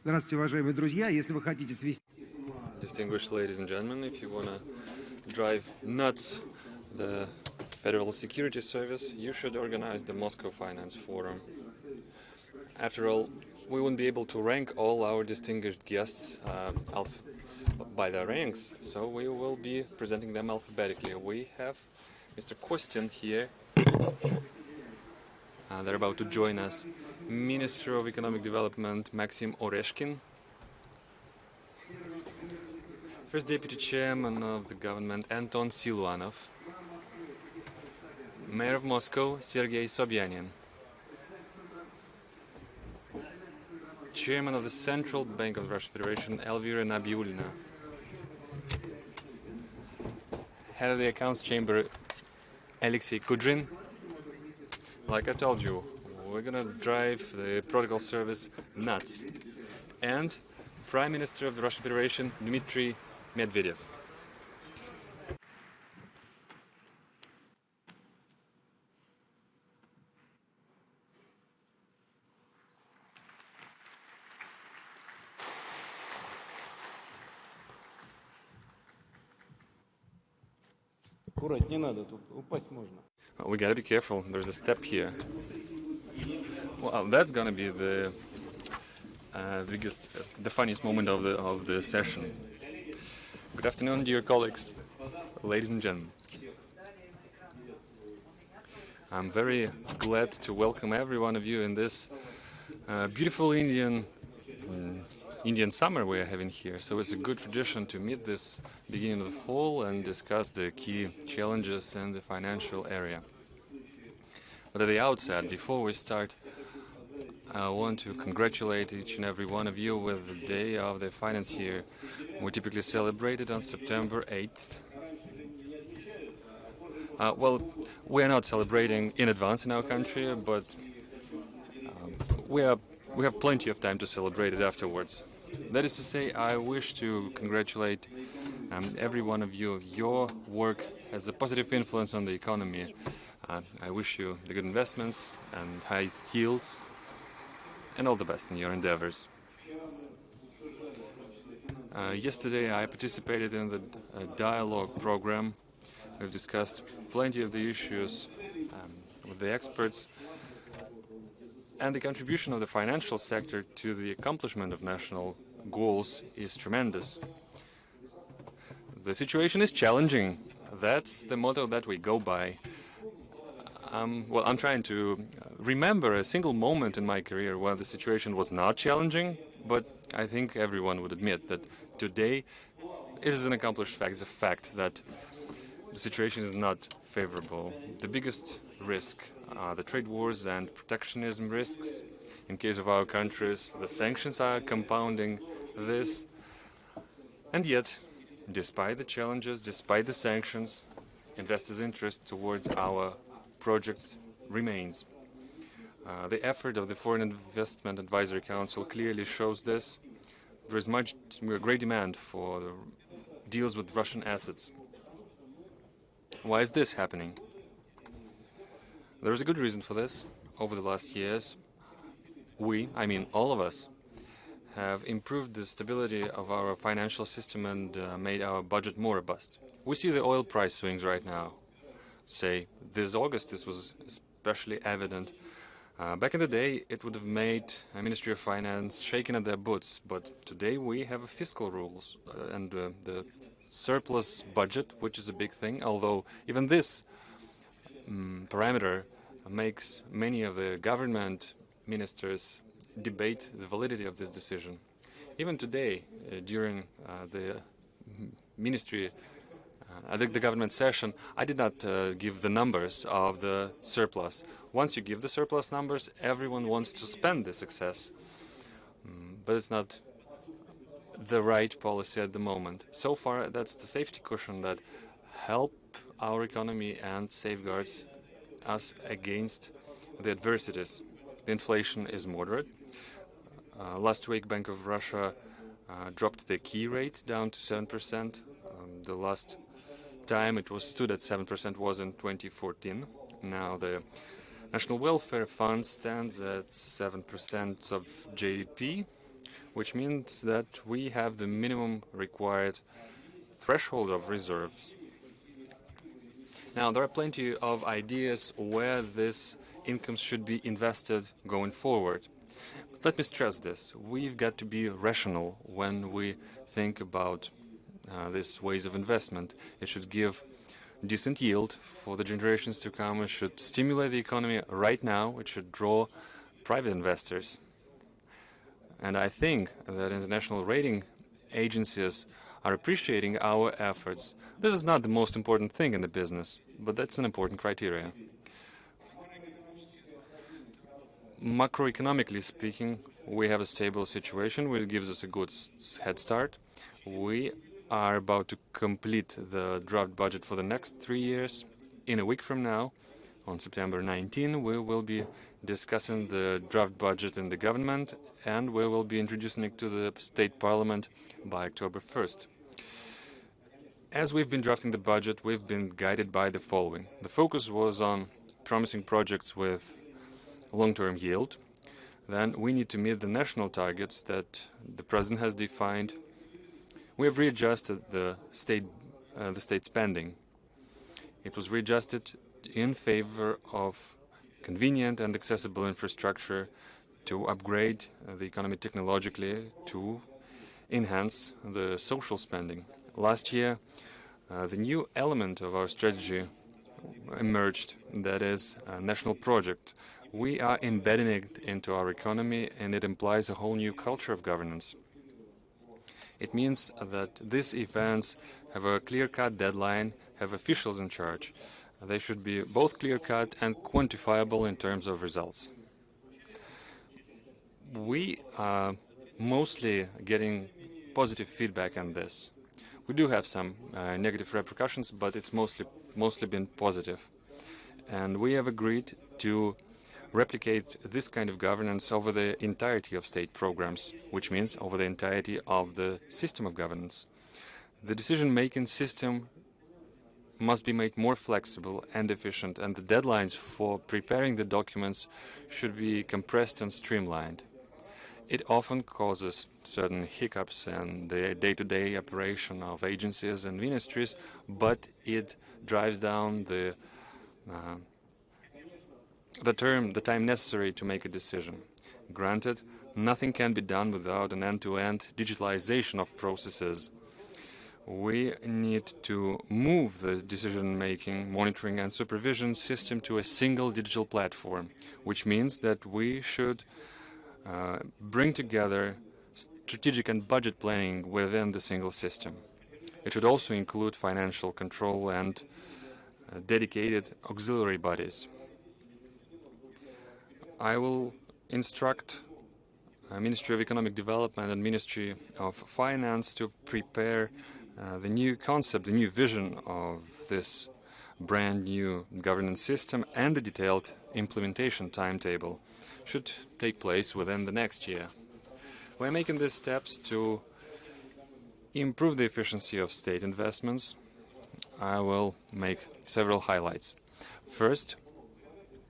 Здравствуйте, уважаемые друзья. Если вы хотите свести... Distinguished ladies and gentlemen, if you want to drive nuts the Federal Security Service, you should organize the Moscow Finance Forum. After all, we wouldn't be able to rank all our distinguished guests by their ranks, so we will be presenting them alphabetically. We have Mr. Kostin here. They're about to join us. Minister of Economic Development Maxim Oreshkin. First Deputy Chairman of the government Anton Silvanov. Mayor of Moscow Sergei Sobyanin. Chairman of the Central Bank of the Russian Federation Elvira Nabiulina. Head of the Accounts Chamber Alexei Kudrin. Like I told you, we're gonna drive the protocol service nuts. And Prime Minister of the Russian Federation Dmitry Medvedev. Аккурат, не надо, тут упасть можно. We gotta be careful, there's a step here. Well, that's gonna be the the funniest moment of the session. Good afternoon, dear colleagues, ladies and gentlemen. I'm very glad to welcome every one of you in this beautiful Indian summer we are having here. So it's a good tradition to meet this beginning of the fall and discuss the key challenges in the financial area. But at the outset, before we start, I want to congratulate each and every one of you with the day of the finance year. We typically celebrate it on September 8th. Well, we are not celebrating in advance in our country, but we have plenty of time to celebrate it afterwards. That is to say, I wish to congratulate every one of you. Your work has a positive influence on the economy. I wish you the good investments and high yields, and all the best in your endeavors. Yesterday I participated in the dialogue program. We've discussed plenty of the issues with the experts, and the contribution of the financial sector to the accomplishment of national goals is tremendous. The situation is challenging. That's the motto that we go by. Well, I'm trying to remember a single moment in my career where the situation was not challenging, but I think everyone would admit that today it is an accomplished fact. It's a fact that the situation is not favorable. The biggest risk are the trade wars and protectionism risks. In case of our countries, the sanctions are compounding this. And yet, despite the challenges, despite the sanctions, investors' interest towards our projects remains. The effort of the Foreign Investment Advisory Council clearly shows this. There is great demand for the deals with Russian assets. Why is this happening? There is a good reason for this. Over the last years, I mean all of us, have improved the stability of our financial system and made our budget more robust. We see the oil price swings right now. Say, this August, this was especially evident. Back in the day, it would have made a Ministry of Finance shaken at their boots, but today we have fiscal rules and the surplus budget, which is a big thing, although even this parameter makes many of the government ministers debate the validity of this decision. Even today, during the ministry the government session, I did not give the numbers of the surplus. Once you give the surplus numbers, everyone wants to spend this excess. But it's not the right policy at the moment. So far, that's the safety cushion that help our economy and safeguards us against the adversities. The inflation is moderate. Last week, Bank of Russia dropped the key rate down to 7%. The last time it was stood at 7% was in 2014. Now the National Welfare Fund stands at 7% of GDP, which means that we have the minimum required threshold of reserves. Now, there are plenty of ideas where this income should be invested going forward. But let me stress this. We've got to be rational when we think about these ways of investment. It should give decent yield for the generations to come. It should stimulate the economy right now. It should draw private investors. And I think that international rating agencies are appreciating our efforts. This is not the most important thing in the business, but that's an important criteria. Macroeconomically speaking, we have a stable situation, which gives us a good head start. We are about to complete the draft budget for the next 3 years. In a week from now, on September 19, we will be discussing the draft budget in the government, and we will be introducing it to the state parliament by October 1st. As we've been drafting the budget, we've been guided by the following. The focus was on promising projects with long-term yield. Then we need to meet the national targets that the president has defined. We have readjusted the state spending. It was readjusted in favor of convenient and accessible infrastructure to upgrade the economy technologically, to enhance the social spending. Last year, the new element of our strategy emerged, that is a national project. We are embedding it into our economy, and it implies a whole new culture of governance. It means that these events have a clear-cut deadline, have officials in charge. They should be both clear-cut and quantifiable in terms of results. We are mostly getting positive feedback on this. We do have some negative repercussions, but it's mostly been positive. And we have agreed to replicate this kind of governance over the entirety of state programs, which means over the entirety of the system of governance. The decision-making system must be made more flexible and efficient, and the deadlines for preparing the documents should be compressed and streamlined. It often causes certain hiccups in the day-to-day operation of agencies and ministries, but it drives down the time necessary to make a decision. Granted, nothing can be done without an end-to-end digitalization of processes. We need to move the decision-making, monitoring, and supervision system to a single digital platform, which means that we should bring together strategic and budget planning within the single system. It should also include financial control and dedicated auxiliary bodies. I will instruct Ministry of Economic Development and Ministry of Finance to prepare the new concept, the new vision of this brand new governance system, and the detailed implementation timetable should take place within the next year. We're making these steps to improve the efficiency of state investments. I will make several highlights. First,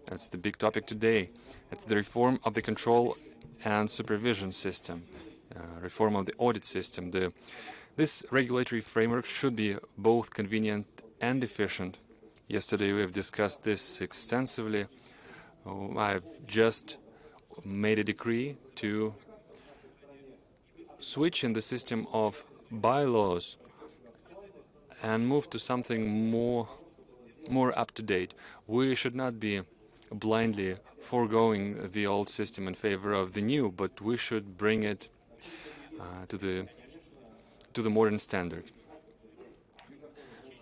that's the big topic today. It's the reform of the control and supervision system, reform of the audit system. This regulatory framework should be both convenient and efficient. Yesterday we have discussed this extensively. I've just made a decree to switch in the system of bylaws and move to something more up-to-date. We should not be blindly foregoing the old system in favor of the new, but we should bring it to the modern standard.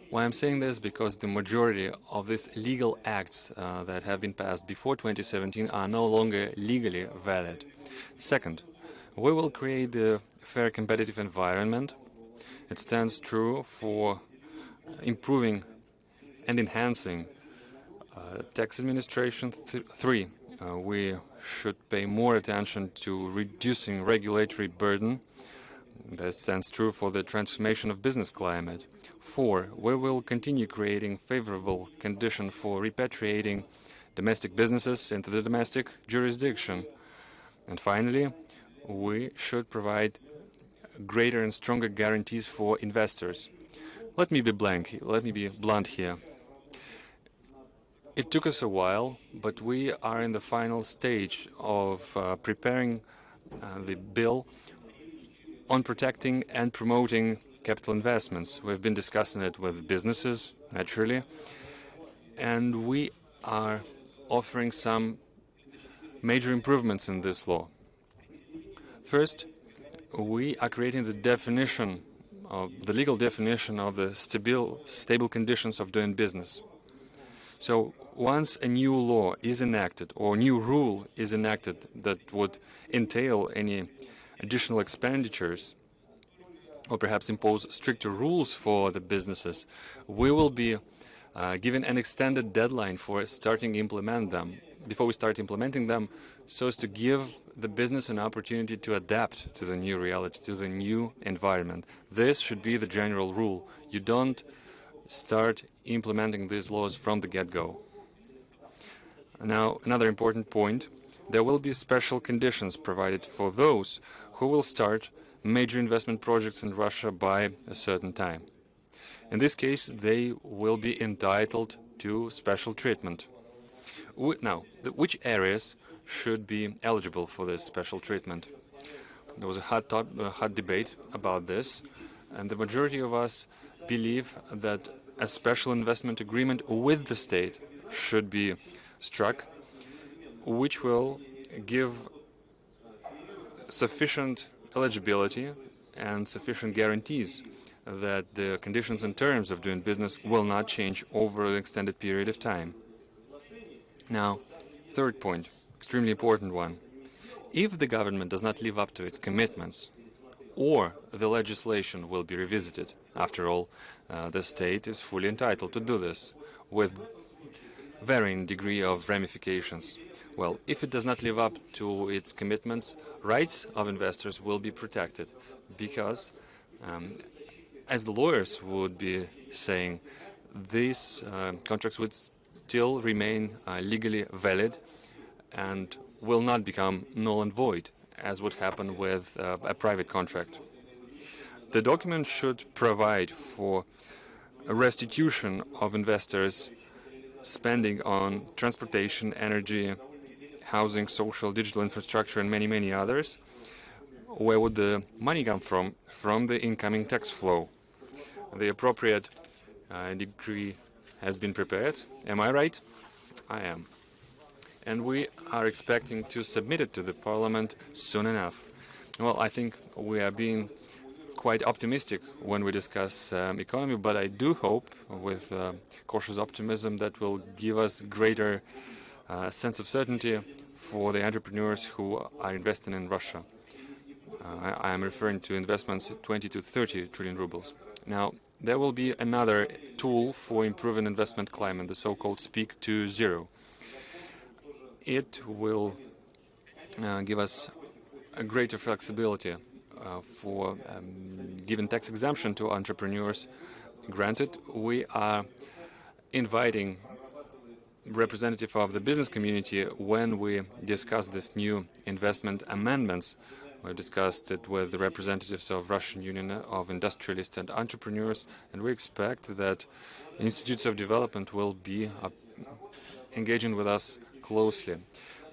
Why I'm saying this? Because the majority of these legal acts that have been passed before 2017 are no longer legally valid. Second, we will create a fair competitive environment. It stands true for improving and enhancing tax administration. Three, we should pay more attention to reducing regulatory burden. That stands true for the transformation of business climate. 4, we will continue creating favorable conditions for repatriating domestic businesses into the domestic jurisdiction. And finally, we should provide greater and stronger guarantees for investors. Let me be blunt here. It took us a while, but we are in the final stage of preparing the bill on protecting and promoting capital investments. We've been discussing it with businesses, naturally, and we are offering some major improvements in this law. First, we are creating the legal definition of the stable conditions of doing business. So once a new law is enacted or new rule is enacted that would entail any additional expenditures or perhaps impose stricter rules for the businesses, we will be given an extended deadline for starting to implement them, before we start implementing them, so as to give the business an opportunity to adapt to the new reality, to the new environment. This should be the general rule. You don't start implementing these laws from the get-go. Now, another important point, there will be special conditions provided for those who will start major investment projects in Russia by a certain time. In this case, they will be entitled to special treatment. Now, which areas should be eligible for this special treatment? There was a hot debate about this, and the majority of us believe that a special investment agreement with the state should be struck, which will give sufficient eligibility and sufficient guarantees that the conditions and terms of doing business will not change over an extended period of time. Now, third point, extremely important one. If the government does not live up to its commitments, or the legislation will be revisited. After all, the state is fully entitled to do this, with varying degree of ramifications. Well, if it does not live up to its commitments, rights of investors will be protected, because, as the lawyers would be saying, these contracts would still remain legally valid and will not become null and void, as would happen with a private contract. The document should provide for a restitution of investors' spending on transportation, energy, housing, social, digital infrastructure, and many, many others. Where would the money come from? From the incoming tax flow. The appropriate decree has been prepared. Am I right? I am. And we are expecting to submit it to the Parliament soon enough. Well, I think we are being quite optimistic when we discuss economy, but I do hope, with cautious optimism, that will give us greater sense of certainty for the entrepreneurs who are investing in Russia. I am referring to investments 20 to 30 trillion rubles. Now, there will be another tool for improving investment climate, the so-called Speak to Zero. It will give us a greater flexibility for giving tax exemption to entrepreneurs. Granted, we are inviting representative of the business community when we discuss this new investment amendments. We discussed it with the representatives of Russian Union of Industrialists and Entrepreneurs, and we expect that institutes of development will be engaging with us closely.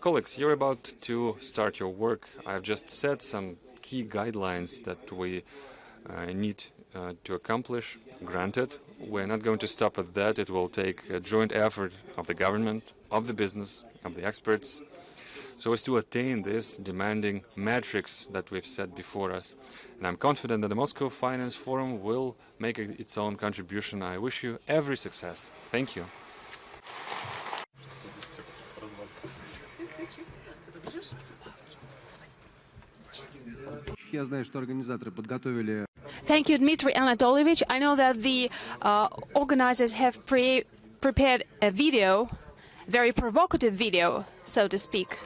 Colleagues, you're about to start your work. I've just set some key guidelines that we need to accomplish. Granted, we're not going to stop at that. It will take a joint effort of the government, of the business, of the experts, so as to attain this demanding matrix that we've set before us. And I'm confident that the Moscow Finance Forum will make its own contribution. I wish you every success. Thank you. Я знаю, что организаторы подготовили. Thank you, Dmitry Anatolyevich. I know that the organizers have prepared a video, very provocative video, so to speak.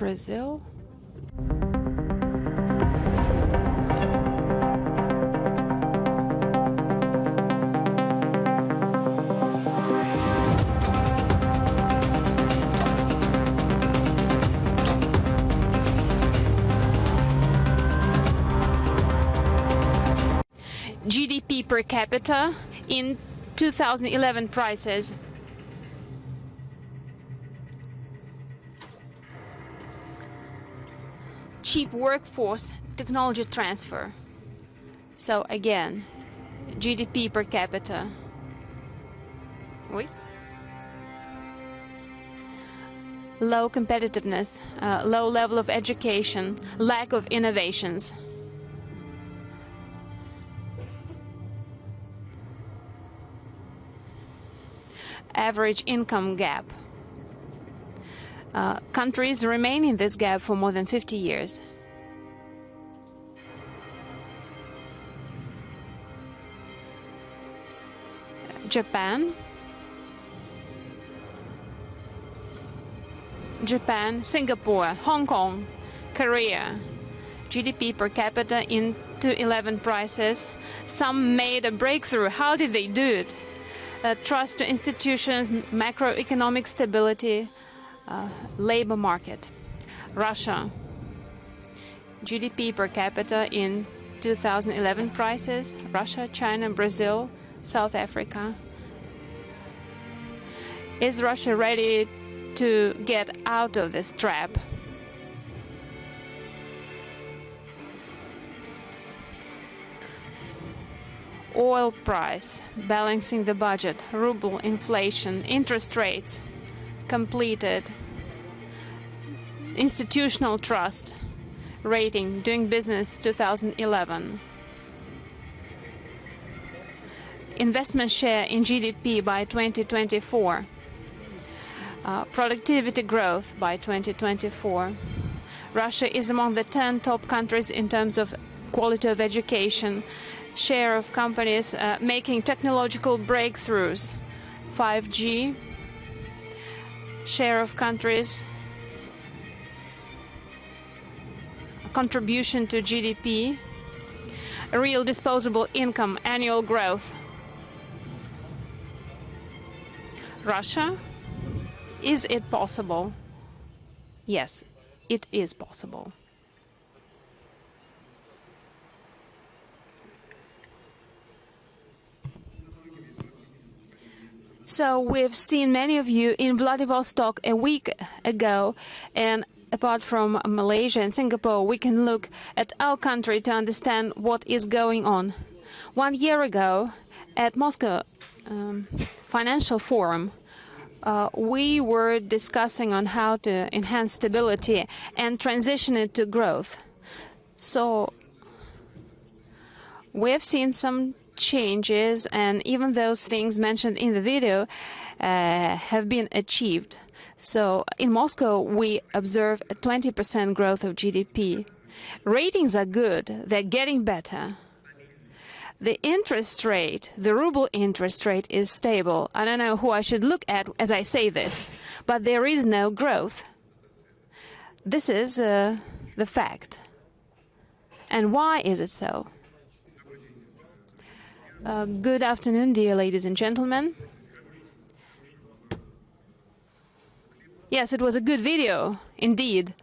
Brazil. GDP per capita in 2011 prices. Cheap workforce, technology transfer. So again, GDP per capita. Oui. Low competitiveness, low level of education, lack of innovations. Average income gap. Countries remain in this gap for more than 50 years. Japan, Singapore, Hong Kong, Korea. GDP per capita in 2011 prices. Some made a breakthrough. How did they do it? Trust to institutions, macroeconomic stability, labor market. Russia, GDP per capita in 2011 prices. Russia, China, Brazil, South Africa. Is Russia ready to get out of this trap? Oil price, balancing the budget, ruble, inflation, interest rates, completed. Institutional trust, rating, doing business 2011. Investment share in GDP by 2024. Productivity growth by 2024. Russia is among the 10 top countries in terms of quality of education. Share of companies making technological breakthroughs. 5G. Share of countries. Contribution to GDP. Real disposable income, annual growth. Russia, is it possible? Yes, it is possible. So we've seen many of you in Vladivostok a week ago, and apart from Malaysia and Singapore, we can look at our country to understand what is going on. 1 year ago, at Moscow Financial Forum, we were discussing on how to enhance stability and transition it to growth. So we've seen some changes, and even those things mentioned in the video have been achieved. So in Moscow, we observe a 20% growth of GDP. Ratings are good, they're getting better. The interest rate, the ruble interest rate, is stable. I don't know who I should look at as I say this, but there is no growth. This is the fact. And why is it so? Good afternoon, dear ladies and gentlemen. Yes, it was a good video, indeed.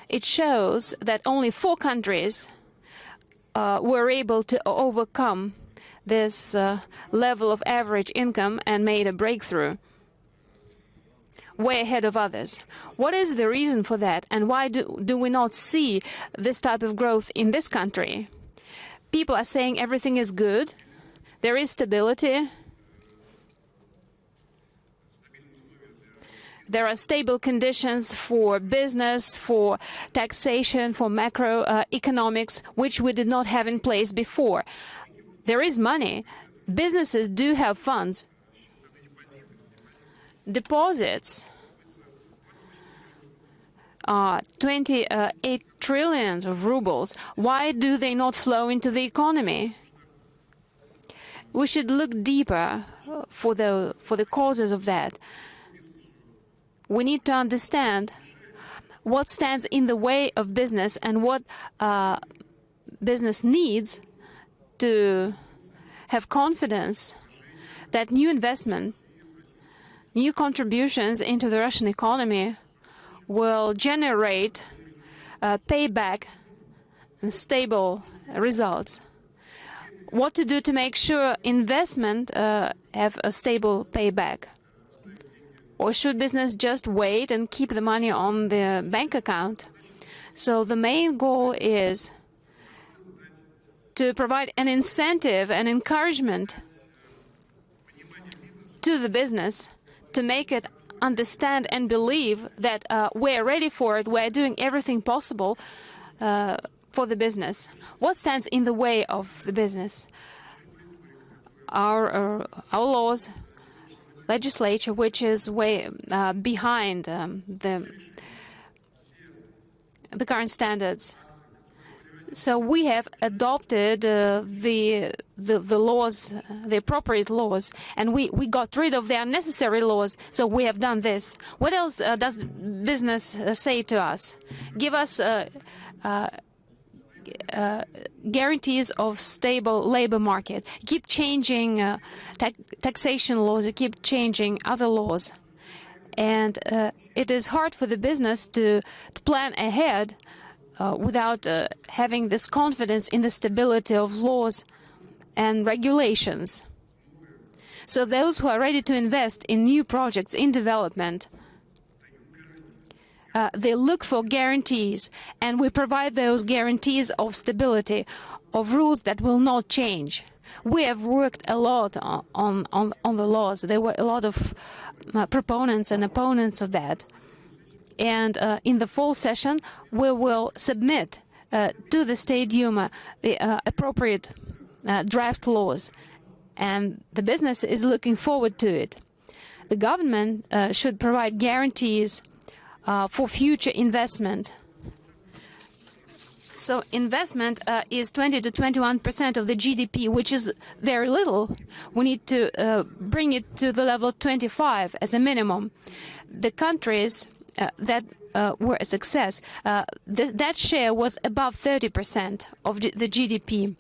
It shows that only 4 countries were able to overcome this level of average income and made a breakthrough, way ahead of others. What is the reason for that, and why do we not see this type of growth in this country? People are saying everything is good, there is stability, there are stable conditions for business, for taxation, for macroeconomics, which we did not have in place before. There is money. Businesses do have funds. Deposits are 28 trillion of rubles. Why do they not flow into the economy? We should look deeper for the causes of that. We need to understand what stands in the way of business and what business needs to have confidence that new investment, new contributions into the Russian economy will generate payback and stable results. What to do to make sure investment have a stable payback? Or should business just wait and keep the money on the bank account? So the main goal is to provide an incentive and encouragement to the business to make it understand and believe that we're ready for it, we're doing everything possible for the business. What stands in the way of the business? Our laws, legislature, which is way behind the current standards. So we have adopted the laws, the appropriate laws, and we got rid of the unnecessary laws. So we have done this. What else does business say to us? Give us guarantees of stable labor market. Keep changing taxation laws. You keep changing other laws, and it is hard for the business to plan ahead without having this confidence in the stability of laws and regulations. So those who are ready to invest in new projects, in development, they look for guarantees, and we provide those guarantees of stability, of rules that will not change. We have worked a lot on the laws. There were a lot of proponents and opponents of that. And in the fall session, we will submit to the State Duma the appropriate draft laws, and the business is looking forward to it. The government should provide guarantees for future investment. So investment is 20 to 21% of the GDP, which is very little. We need to bring it to the level of 25 as a minimum. The countries that were a success, that share was above 30% of the GDP.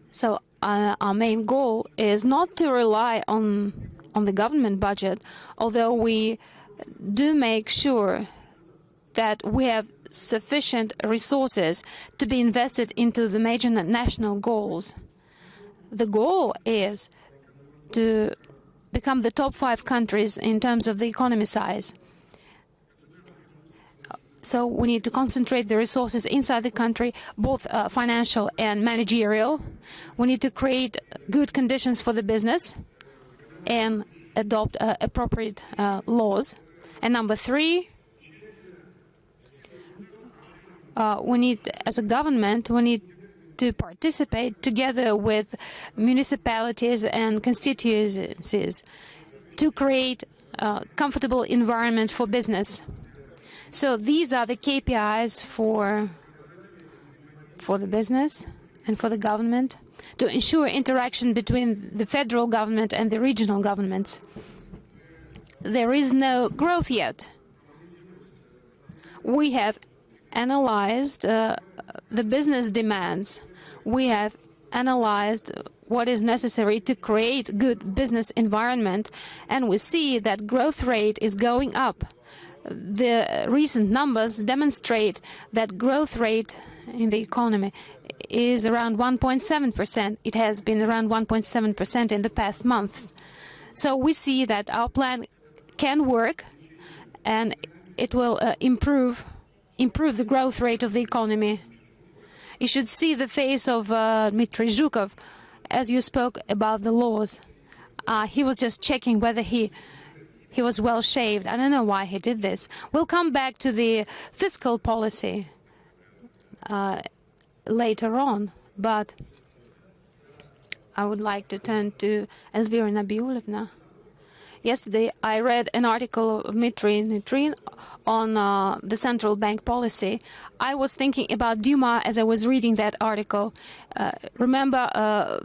So our main goal is not to rely on the government budget, although we do make sure that we have sufficient resources to be invested into the major national goals. The goal is to become the top 5 countries in terms of the economy size. So we need to concentrate the resources inside the country, both financial and managerial. We need to create good conditions for the business and adopt appropriate laws. And number 3, we need, as a government, we need to participate together with municipalities and constituencies to create a comfortable environment for business. So these are the KPIs for the business and for the government to ensure interaction between the federal government and the regional governments. There is no growth yet. We have analyzed the business demands. We have analyzed what is necessary to create good business environment, and we see that growth rate is going up. The recent numbers demonstrate that growth rate in the economy is around 1.7%. It has been around 1.7% in the past months. So we see that our plan can work, and it will improve the growth rate of the economy. You should see the face of Dmitry Zhukov as you spoke about the laws. He was just checking whether he was well shaved. I don't know why he did this. We'll come back to the fiscal policy later on, but I would like to turn to Elvira Nabiulovna. Yesterday, I read an article of Dmitry Nitrin on the central bank policy. I was thinking about Duma as I was reading that article. Remember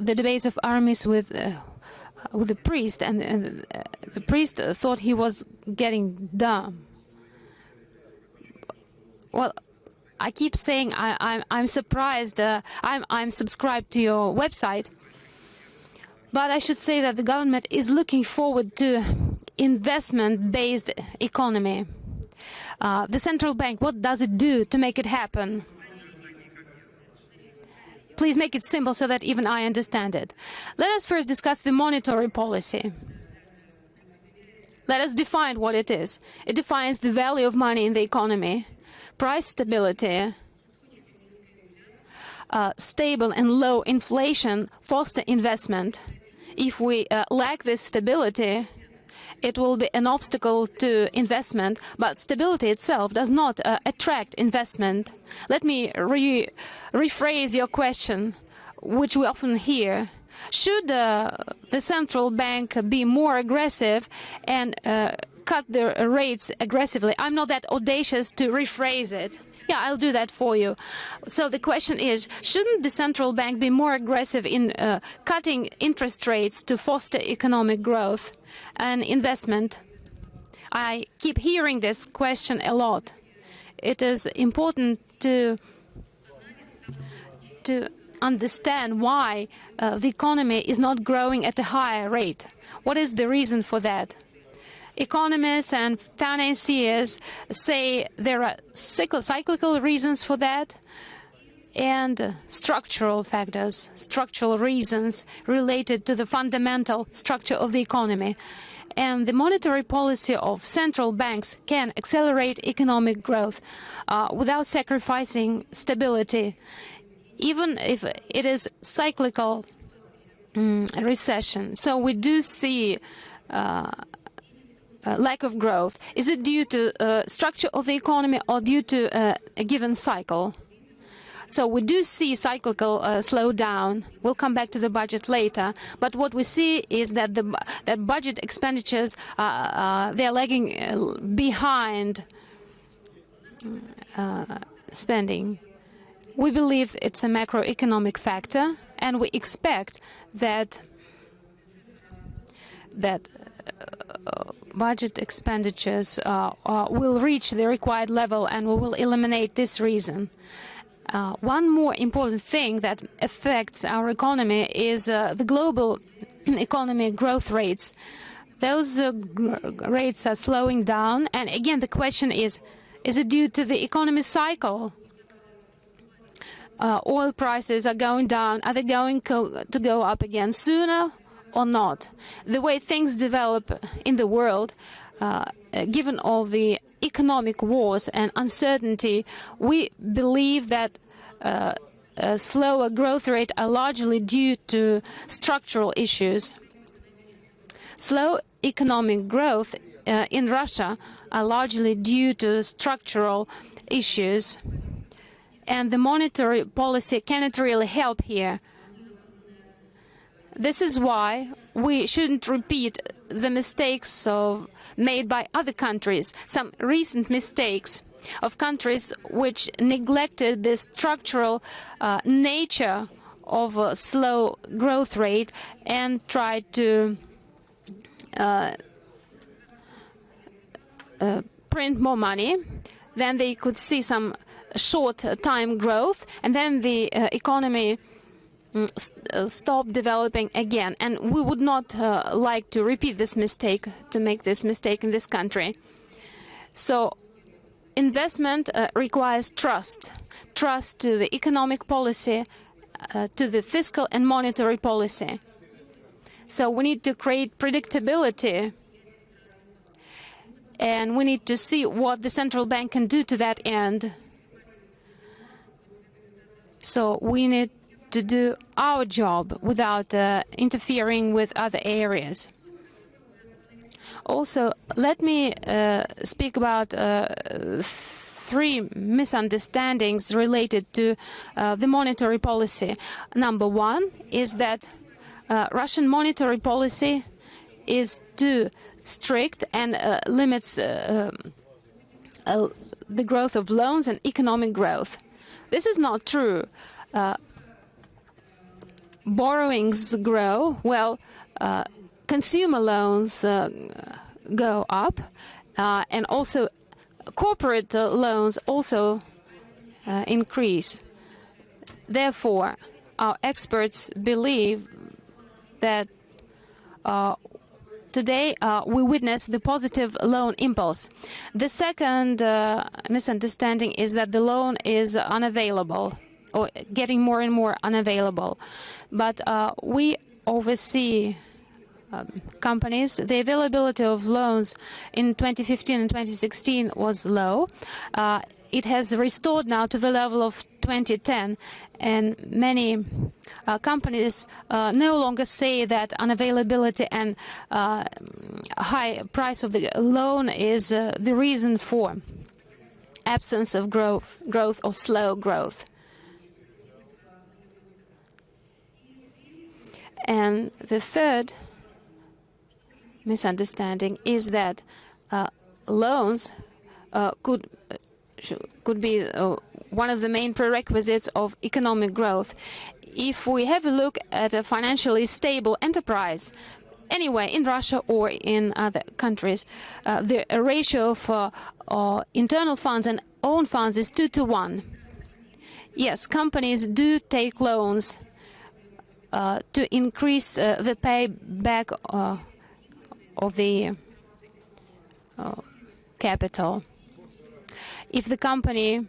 the debates of Aramis with the priest, and the priest thought he was getting dumb. Well, I keep saying I'm surprised. I'm subscribed to your website, but I should say that the government is looking forward to investment-based economy. The central bank, what does it do to make it happen? Please make it simple so that even I understand it. Let us first discuss the monetary policy. Let us define what it is. It defines the value of money in the economy, price stability, stable and low inflation foster investment. If we lack this stability, it will be an obstacle to investment, but stability itself does not attract investment. Let me rephrase your question, which we often hear. Should the central bank be more aggressive and cut the rates aggressively? I'm not that audacious to rephrase it. Yeah, I'll do that for you. So the question is, shouldn't the central bank be more aggressive in cutting interest rates to foster economic growth and investment? I keep hearing this question a lot. It is important to understand why the economy is not growing at a higher rate. What is the reason for that? Economists and financiers say there are cyclical reasons for that and structural factors, structural reasons related to the fundamental structure of the economy. And the monetary policy of central banks can accelerate economic growth without sacrificing stability, even if it is cyclical recession. So we do see lack of growth. Is it due to structure of the economy or due to a given cycle? So we do see cyclical slowdown. We'll come back to the budget later. But what we see is that the budget expenditures they're lagging behind spending. We believe it's a macroeconomic factor, and we expect that budget expenditures will reach the required level, and we will eliminate this reason. One more important thing that affects our economy is the global economy growth rates. Those rates are slowing down, and again the question is it due to the economy cycle? Oil prices are going down. Are they going to go up again sooner or not? The way things develop in the world, given all the economic wars and uncertainty, we believe that a slower growth rate are largely due to structural issues. Slow economic growth in Russia are largely due to structural issues, and the monetary policy cannot really help here. This is why we shouldn't repeat the mistakes made by other countries, some recent mistakes of countries which neglected the structural nature of a slow growth rate and tried to print more money. Then they could see some short-time growth, and then the economy stop developing again. And we would not like to repeat this mistake, to make this mistake in this country. So investment requires trust to the economic policy, to the fiscal and monetary policy. So we need to create predictability, and we need to see what the central bank can do to that end. So we need to do our job without interfering with other areas. Also, let me speak about three misunderstandings related to the monetary policy. Number one is that Russian monetary policy is too strict and limits the growth of loans and economic growth. This is not true. Borrowings grow, well, consumer loans go up, and also corporate loans also increase. Therefore, our experts believe that today we witness the positive loan impulse. The second misunderstanding is that the loan is unavailable or getting more and more unavailable. But we oversee companies. The availability of loans in 2015 and 2016 was low. It has restored now to the level of 2010, and many companies no longer say that unavailability and high price of the loan is the reason for absence of growth or slow growth. And the third misunderstanding is that loans could be one of the main prerequisites of economic growth. If we have a look at a financially stable enterprise, anywhere in Russia or in other countries, the ratio of internal funds and own funds is 2-to-1. Yes, companies do take loans to increase the payback of the capital. If the company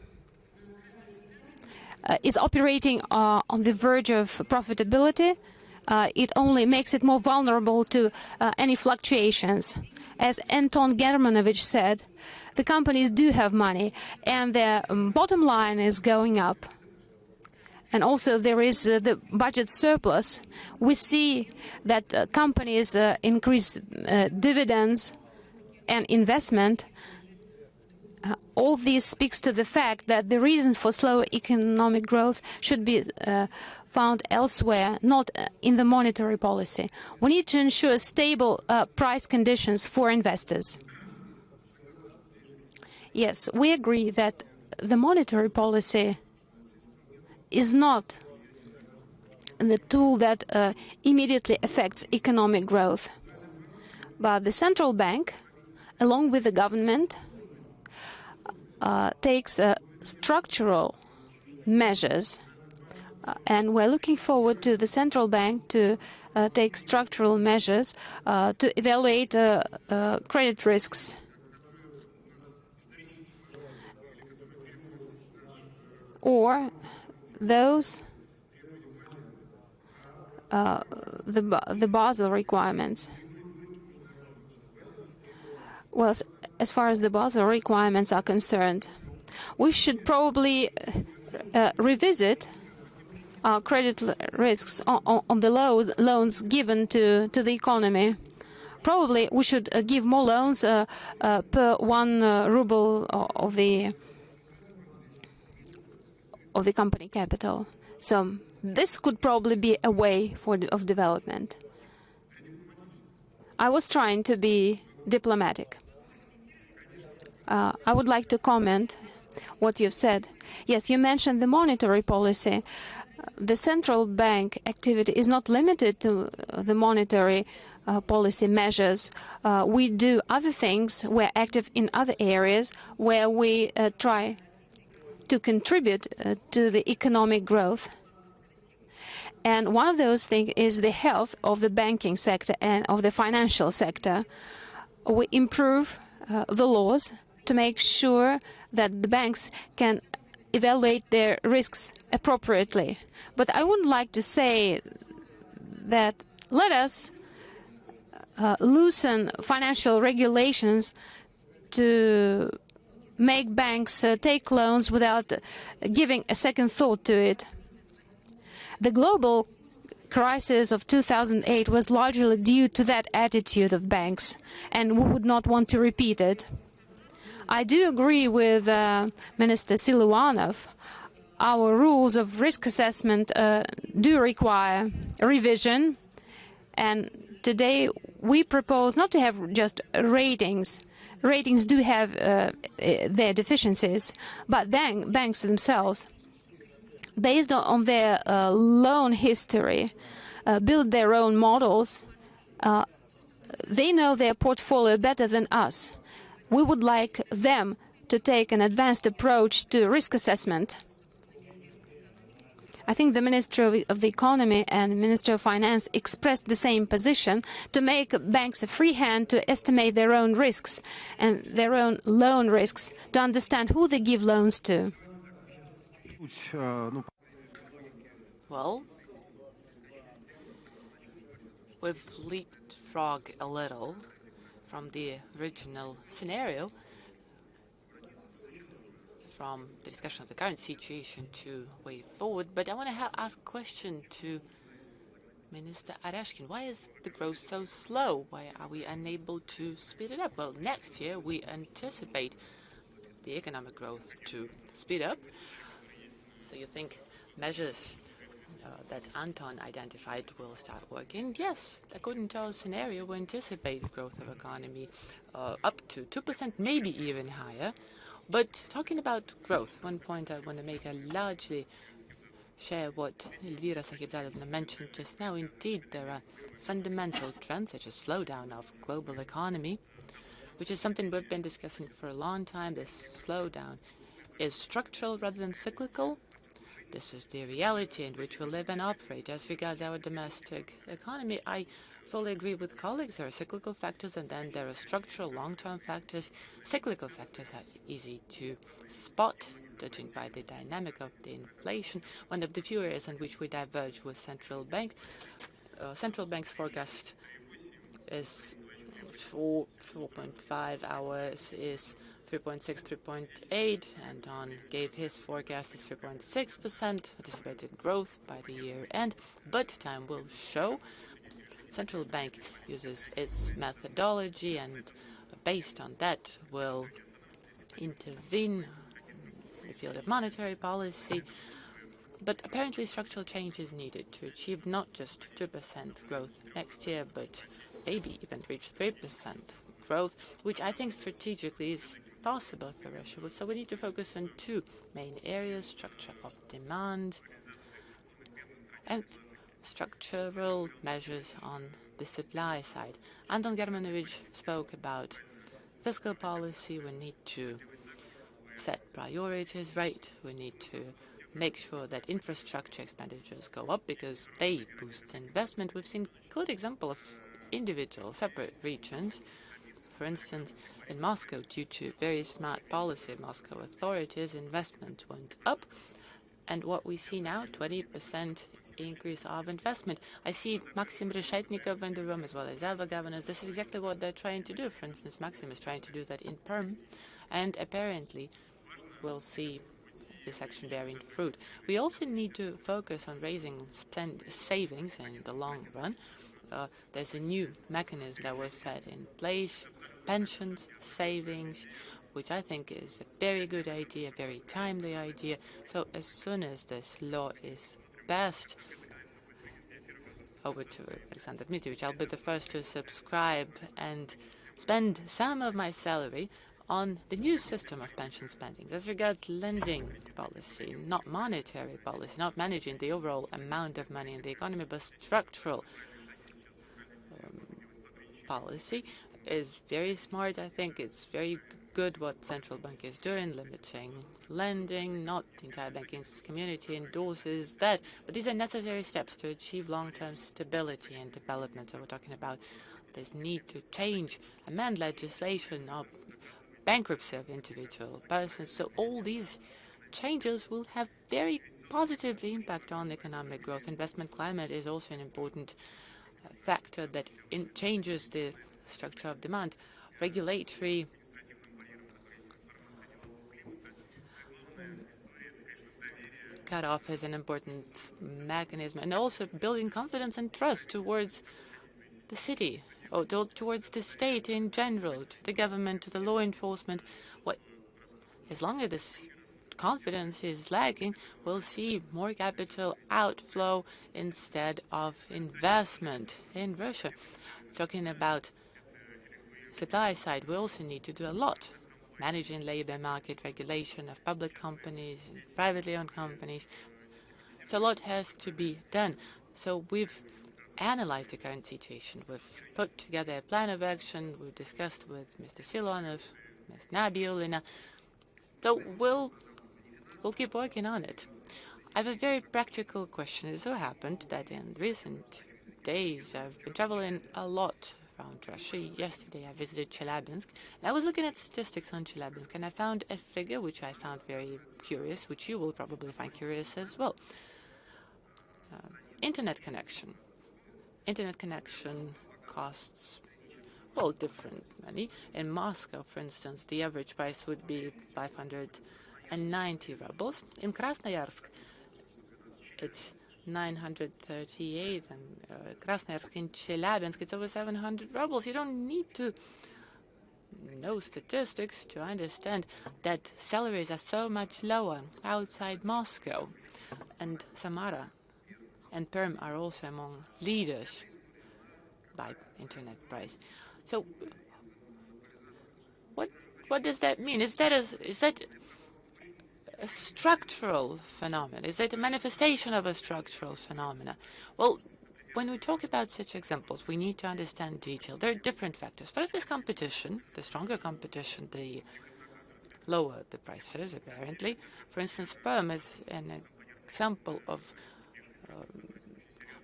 is operating on the verge of profitability, it only makes it more vulnerable to any fluctuations. As Anton Germanovich said, the companies do have money and their bottom line is going up. And also there is the budget surplus. We see that companies increase dividends and investment. All this speaks to the fact that the reasons for slow economic growth should be found elsewhere, not in the monetary policy. We need to ensure stable price conditions for investors. Yes, we agree that the monetary policy is not the tool that immediately affects economic growth. But the central bank, along with the government, takes structural measures. And we're looking forward to the central bank to take structural measures to evaluate credit risks. Or those the Basel requirements. Well, as far as the Basel requirements are concerned, we should probably revisit our credit risks on the loans given to the economy. Probably we should give more loans per 1 ruble of the company capital. So this could probably be a way of development. I was trying to be diplomatic. I would like to comment what you've said. Yes, you mentioned the monetary policy. The central bank activity is not limited to the monetary policy measures. We do other things. We're active in other areas where we try to contribute to the economic growth. And one of those things is the health of the banking sector and of the financial sector. We improve the laws to make sure that the banks can evaluate their risks appropriately. But I would like to say that let us loosen financial regulations to make banks take loans without giving a second thought to it. The global crisis of 2008 was largely due to that attitude of banks, and we would not want to repeat it. I do agree with Minister Siluanov. Our rules of risk assessment do require revision, and today we propose not to have just ratings. Ratings do have their deficiencies, but then banks themselves, based on their loan history, build their own models. They know their portfolio better than us. We would like them to take an advanced approach to risk assessment. I think the Minister of the Economy and Minister of Finance expressed the same position, to make banks a free hand to estimate their own risks and their own loan risks, to understand who they give loans to. Well, we've leapfrogged a little from the original scenario, from the discussion of the current situation to way forward. But I want to ask a question to Minister Arashkin. Why is the growth so slow? Why are we unable to speed it up? Well, next year we anticipate the economic growth to speed up. So you think measures that Anton identified will start working? Yes, according to our scenario, we anticipate the growth of economy up to 2%, maybe even higher. But talking about growth, one point I want to make, I largely share what Elvira Sahibzadovna mentioned just now. Indeed, there are fundamental trends, such as slowdown of global economy, which is something we've been discussing for a long time. This slowdown is structural rather than cyclical. This is the reality in which we live and operate. As regards our domestic economy, I fully agree with colleagues. There are cyclical factors, and then there are structural long-term factors. Cyclical factors are easy to spot, judging by the dynamic of the inflation. One of the few areas in which we diverge with central bank. Central bank's forecast is 4.5, ours is 3.6, 3.8, and Don gave his forecast as 3.6% anticipated growth by the year end. But time will show. Central bank uses its methodology, and based on that will intervene in the field of monetary policy. But apparently structural change is needed to achieve not just 2% growth next year, but maybe even reach 3% growth, which I think strategically is possible for Russia. So we need to focus on two main areas: structure of demand and structural measures on the supply side. Anton Germanovich spoke about fiscal policy. We need to set priorities right. We need to make sure that infrastructure expenditures go up because they boost investment. We've seen good example of individual separate regions. For instance, in Moscow, due to very smart policy of Moscow authorities, investment went up. And what we see now, 20% increase of investment. I see Maxim Reshetnikov in the room, as well as other governors. This is exactly what they're trying to do. For instance, Maxim is trying to do that in Perm, and apparently we'll see this action bearing fruit. We also need to focus on raising savings in the long run. There's a new mechanism that was set in place, pensions, savings, which I think is a very good idea, a very timely idea. So as soon as this law is passed, over to Alexander Dmitrievich, I'll be the first to subscribe and spend some of my salary on the new system of pension spending. As regards lending policy, not monetary policy, not managing the overall amount of money in the economy, but structural policy is very smart. I think it's very good what central bank is doing, limiting lending. Not the entire banking community endorses that, but these are necessary steps to achieve long-term stability and development. So we're talking about this need to change, amend legislation of bankruptcy of individual persons. So all these changes will have very positive impact on economic growth. Investment climate is also an important factor that changes the structure of demand. Regulatory cutoff is an important mechanism, and also building confidence and trust towards the city, or towards the state in general, to the government, to the law enforcement. As long as this confidence is lacking, we'll see more capital outflow instead of investment in Russia. Talking about supply side, we also need to do a lot. Managing labor market, regulation of public companies, privately owned companies. So a lot has to be done. So we've analyzed the current situation. We've put together a plan of action. We've discussed with Mr. Silonov, Ms. Nabiulina. So we'll keep working on it. I have a very practical question. It so happened that in recent days I've been traveling a lot around Russia. Yesterday I visited Chelyabinsk, and I was looking at statistics on Chelyabinsk, and I found a figure which I found very curious, which you will probably find curious as well. Internet connection. Internet connection costs, well, different money. In Moscow, for instance, the average price would be 590 rubles. In Krasnoyarsk, it's 938, and Krasnoyarsk in Chelyabinsk, it's over 700 rubles. You don't need to know statistics to understand that salaries are so much lower outside Moscow. And Samara and Perm are also among leaders by internet price. So what does that mean? Is that a structural phenomenon? Is that a manifestation of a structural phenomena? Well, when we talk about such examples, we need to understand detail. There are different factors. First, there's competition. The stronger competition, the lower the prices, apparently. For instance, Perm is an example of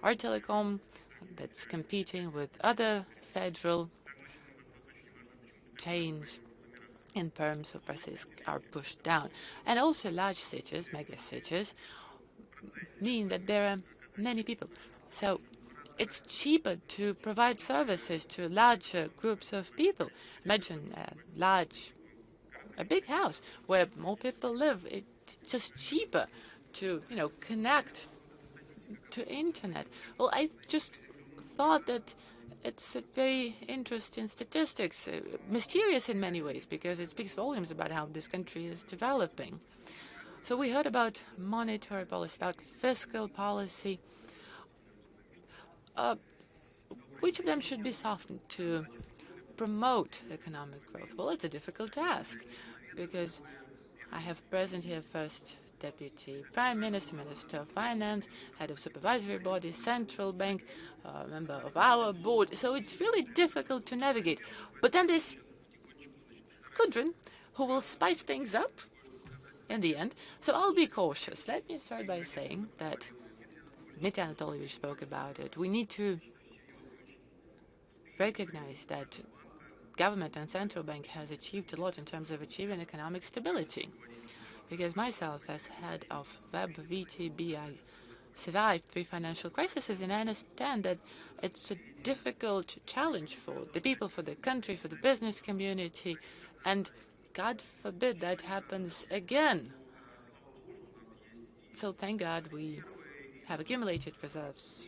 our telecom that's competing with other federal chains in Perm, so prices are pushed down. And also large cities, mega cities, mean that there are many people. So it's cheaper to provide services to larger groups of people. Imagine a big house where more people live. It's just cheaper to, connect to internet. Well, I just thought that it's a very interesting statistics, mysterious in many ways, because it speaks volumes about how this country is developing. So we heard about monetary policy, about fiscal policy. Which of them should be softened to promote economic growth? Well, it's a difficult task, because I have present here first Deputy Prime Minister, Minister of Finance, Head of Supervisory Body, Central Bank, member of our board. So it's really difficult to navigate. But then there's Kudrin, who will spice things up in the end. So I'll be cautious. Let me start by saying that Dmitry Anatolyevich spoke about it. We need to recognize that government and central bank has achieved a lot in terms of achieving economic stability. Because myself, as head of Web VTB, I survived 3 financial crises, and I understand that it's a difficult challenge for the people, for the country, for the business community, and God forbid that happens again. So thank God we have accumulated reserves,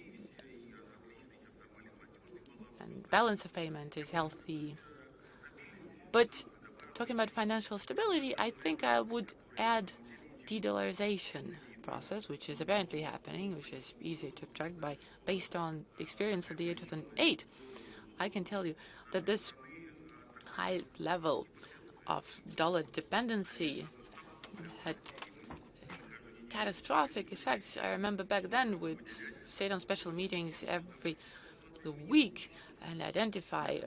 and balance of payment is healthy. But talking about financial stability, I think I would add de-dollarization process, which is apparently happening, which is easy to track based on the experience of the year 2008. I can tell you that this high level of dollar dependency had catastrophic effects. I remember back then we'd sit on special meetings every week and identify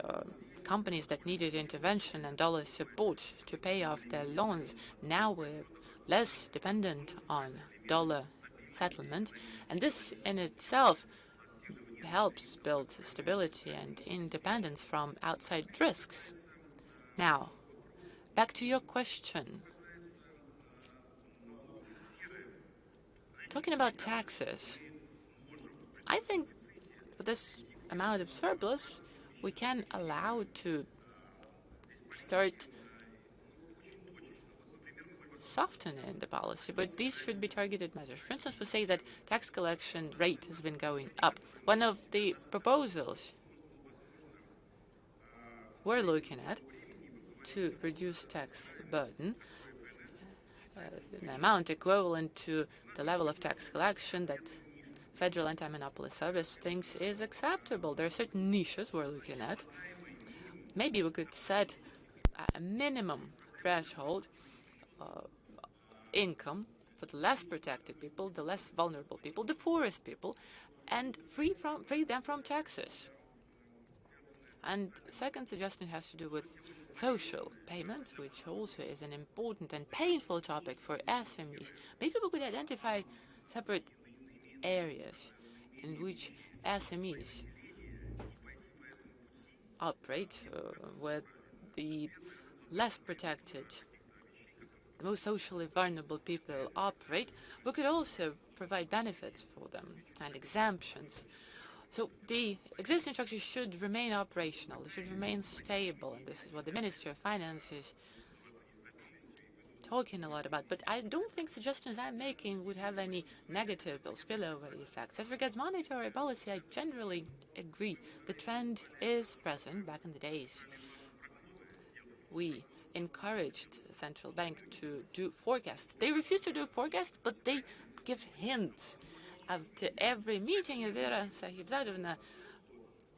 companies that needed intervention and dollar support to pay off their loans. Now we're less dependent on dollar settlement, and this in itself helps build stability and independence from outside risks. Now, back to your question. Talking about taxes, I think with this amount of surplus, we can allow to start softening the policy, but these should be targeted measures. For instance, we say that tax collection rate has been going up. One of the proposals we're looking at to reduce tax burden, an amount equivalent to the level of tax collection that Federal Anti-Monopoly Service thinks is acceptable. There are certain niches we're looking at. Maybe we could set a minimum threshold income for the less protected people, the less vulnerable people, the poorest people, and free them from taxes. And second suggestion has to do with social payments, which also is an important and painful topic for SMEs. Maybe we could identify separate areas in which SMEs operate, where the less protected, the most socially vulnerable people operate. We could also provide benefits for them and exemptions. So the existing structure should remain operational, it should remain stable, and this is what the Ministry of Finance is talking a lot about. But I don't think suggestions I'm making would have any negative or spillover effects. As regards monetary policy, I generally agree. The trend is present. Back in the days, we encouraged the central bank to do forecasts. They refuse to do forecasts, but they give hints. After every meeting, Elvira Sahibzadovna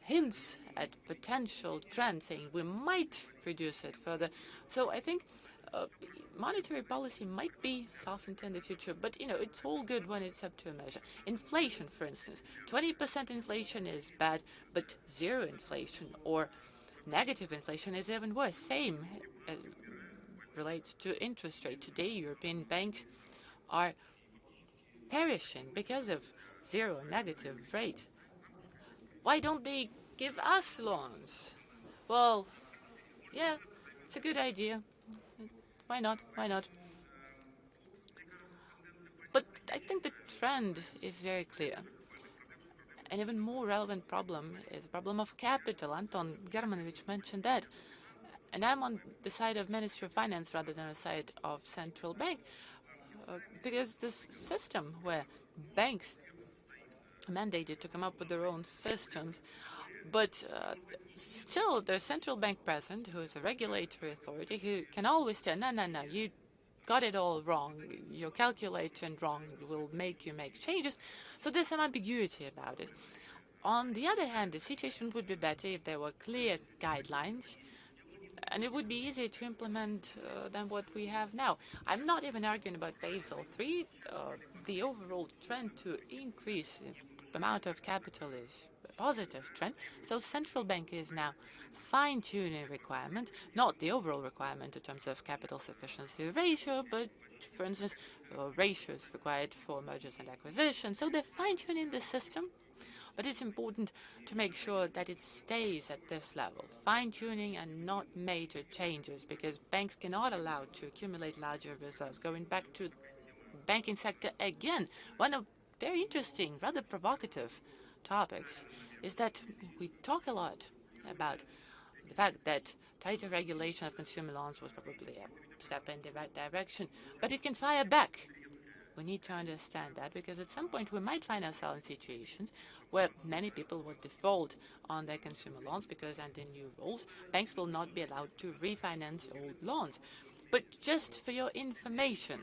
hints at potential trends, saying we might reduce it further. So I think monetary policy might be softened in the future, but it's all good when it's up to a measure. Inflation, for instance, 20% inflation is bad, but zero inflation or negative inflation is even worse. Same relates to interest rate. Today, European banks are perishing because of zero negative rate. Why don't they give us loans? Well, yeah, it's a good idea. Why not? Why not? But I think the trend is very clear. An even more relevant problem is the problem of capital. Anton Germanovich mentioned that. And I'm on the side of Ministry of Finance rather than the side of central bank. Because this system where banks are mandated to come up with their own systems, but still there's central bank present who is a regulatory authority who can always tell, no, you got it all wrong, your calculation wrong will make you make changes. So there's some ambiguity about it. On the other hand, the situation would be better if there were clear guidelines, and it would be easier to implement than what we have now. I'm not even arguing about Basel III. The overall trend to increase the amount of capital is a positive trend. So central bank is now fine-tuning requirements, not the overall requirement in terms of capital sufficiency ratio, but, for instance, ratios required for mergers and acquisitions. So they're fine-tuning the system. But it's important to make sure that it stays at this level, fine-tuning and not major changes, because banks cannot allow to accumulate larger reserves. Going back to banking sector again, one of very interesting, rather provocative topics is that we talk a lot about the fact that tighter regulation of consumer loans was probably a step in the right direction, but it can fire back. We need to understand that, because at some point we might find ourselves in situations where many people will default on their consumer loans because under new rules, banks will not be allowed to refinance old loans. But just for your information,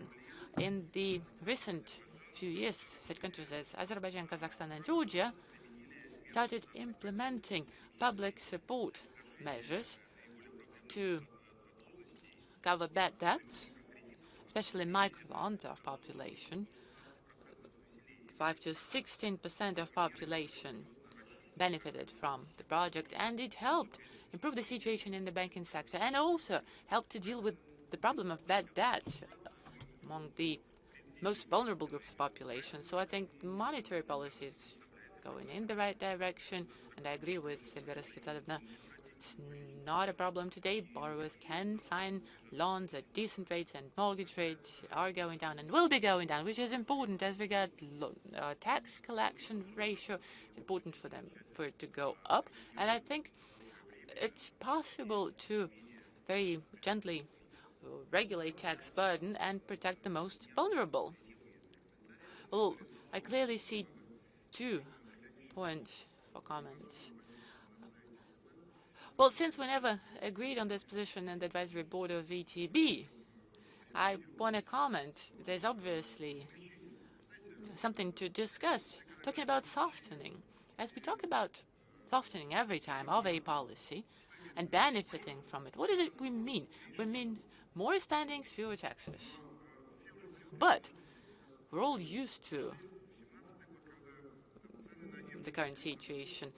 in the recent few years, such countries as Azerbaijan, Kazakhstan, and Georgia started implementing public support measures to cover bad debts, especially microloans of population. 5 to 16% of population benefited from the project, and it helped improve the situation in the banking sector and also helped to deal with the problem of bad debt among the most vulnerable groups of population. So I think monetary policy is going in the right direction, and I agree with Elvira Sahibzadovna. It's not a problem today. Borrowers can find loans at decent rates, and mortgage rates are going down and will be going down, which is important as regards tax collection ratio. It's important for it to go up, and I think it's possible to very gently regulate tax burden and protect the most vulnerable. Well, I clearly see 2 points for comments. Well, since we never agreed on this position in the advisory board of VTB, I want to comment. There's obviously something to discuss. Talking about softening. As we talk about softening every time of a policy and benefiting from it, what is it we mean? We mean more spending, fewer taxes. But we're all used to the current situation.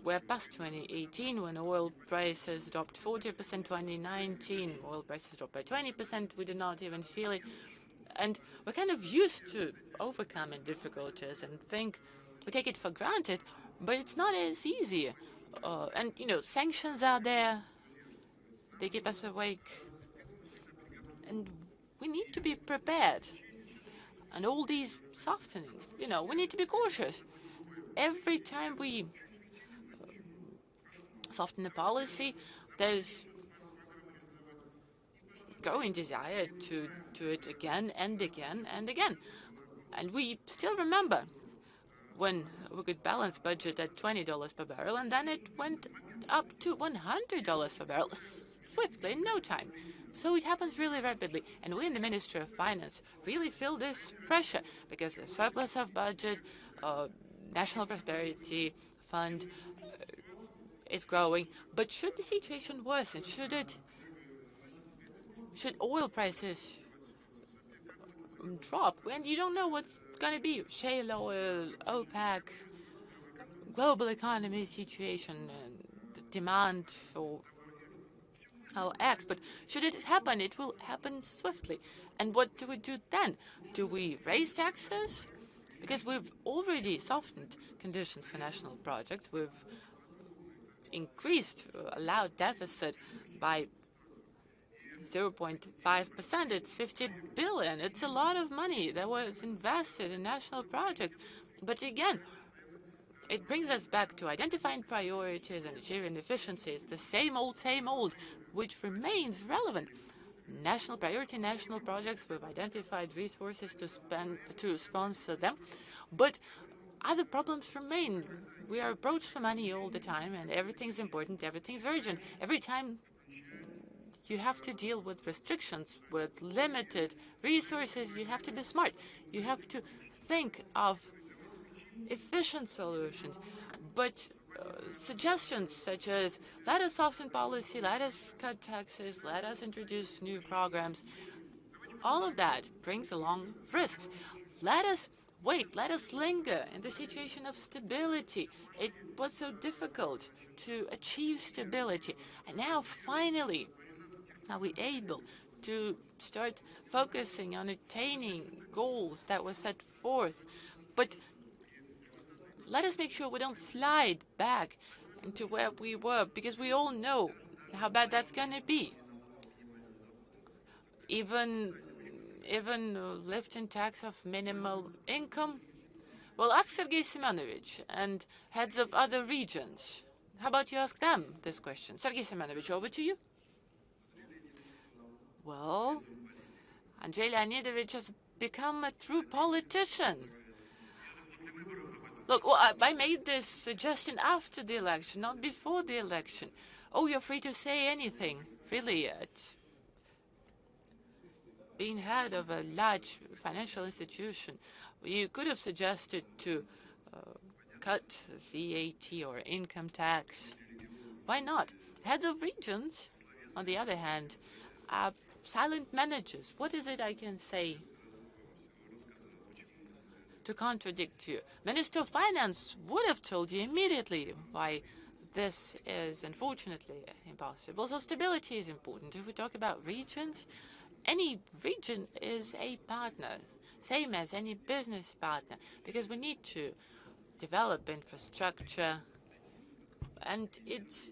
we're past 2018 when oil prices dropped 40%, 2019 oil prices dropped by 20%, we do not even feel it. And we're kind of used to overcoming difficulties and think we take it for granted, but it's not as easy. And, you know, sanctions are there. They keep us awake. And we need to be prepared. And all these softenings, you know, we need to be cautious. Every time we soften the policy, there's growing desire to do it again and again and again. And we still remember when we could balance budget at $20 per barrel, and then it went up to $100 per barrel swiftly in no time. So it happens really rapidly. And we in the Ministry of Finance really feel this pressure because the surplus of budget, National Prosperity Fund is growing. But should the situation worsen, should oil prices drop, and you don't know what's going to be, shale oil, OPEC, global economy situation, and the demand for our X. But should it happen, it will happen swiftly. And what do we do then? Do we raise taxes? Because we've already softened conditions for national projects. We've increased, allowed deficit by 0.5%. It's 50 billion. It's a lot of money that was invested in national projects. But again, it brings us back to identifying priorities and achieving efficiencies. The same old, which remains relevant. National priority, national projects, we've identified resources to sponsor them. But other problems remain. We are approached for money all the time, and everything's important, everything's urgent. Every time you have to deal with restrictions, with limited resources, you have to be smart. You have to think of efficient solutions. But suggestions such as, let us soften policy, let us cut taxes, let us introduce new programs, all of that brings along risks. Let us wait, let us linger in the situation of stability. It was so difficult to achieve stability. And now, finally, are we able to start focusing on attaining goals that were set forth? But let us make sure we don't slide back into where we were, because we all know how bad that's going to be. Even lifting tax of minimal income. Well, ask Sergei Semyonovich and heads of other regions. How about you ask them this question? Sergei Semyonovich, over to you. Well, Andrei Leonidovich has become a true politician. Look, well, I made this suggestion after the election, not before the election. Oh, you're free to say anything, really. Being head of a large financial institution, you could have suggested to cut VAT or income tax. Why not? Heads of regions, on the other hand, are silent managers. What is it I can say to contradict you? Minister of Finance would have told you immediately why this is unfortunately impossible. So stability is important. If we talk about regions, any region is a partner, same as any business partner, because we need to develop infrastructure, and it's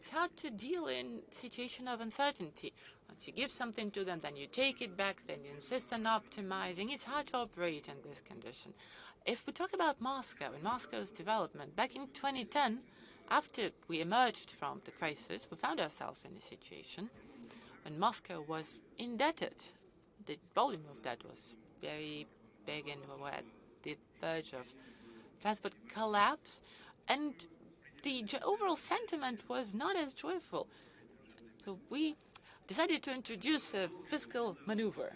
hard to deal in a situation of uncertainty. Once you give something to them, then you take it back, then you insist on optimizing. It's hard to operate in this condition. If we talk about Moscow and Moscow's development, back in 2010, after we emerged from the crisis, we found ourselves in a situation when Moscow was indebted. The volume of debt was very big, and we were at the verge of transport collapse. And the overall sentiment was not as joyful. So we decided to introduce a fiscal maneuver.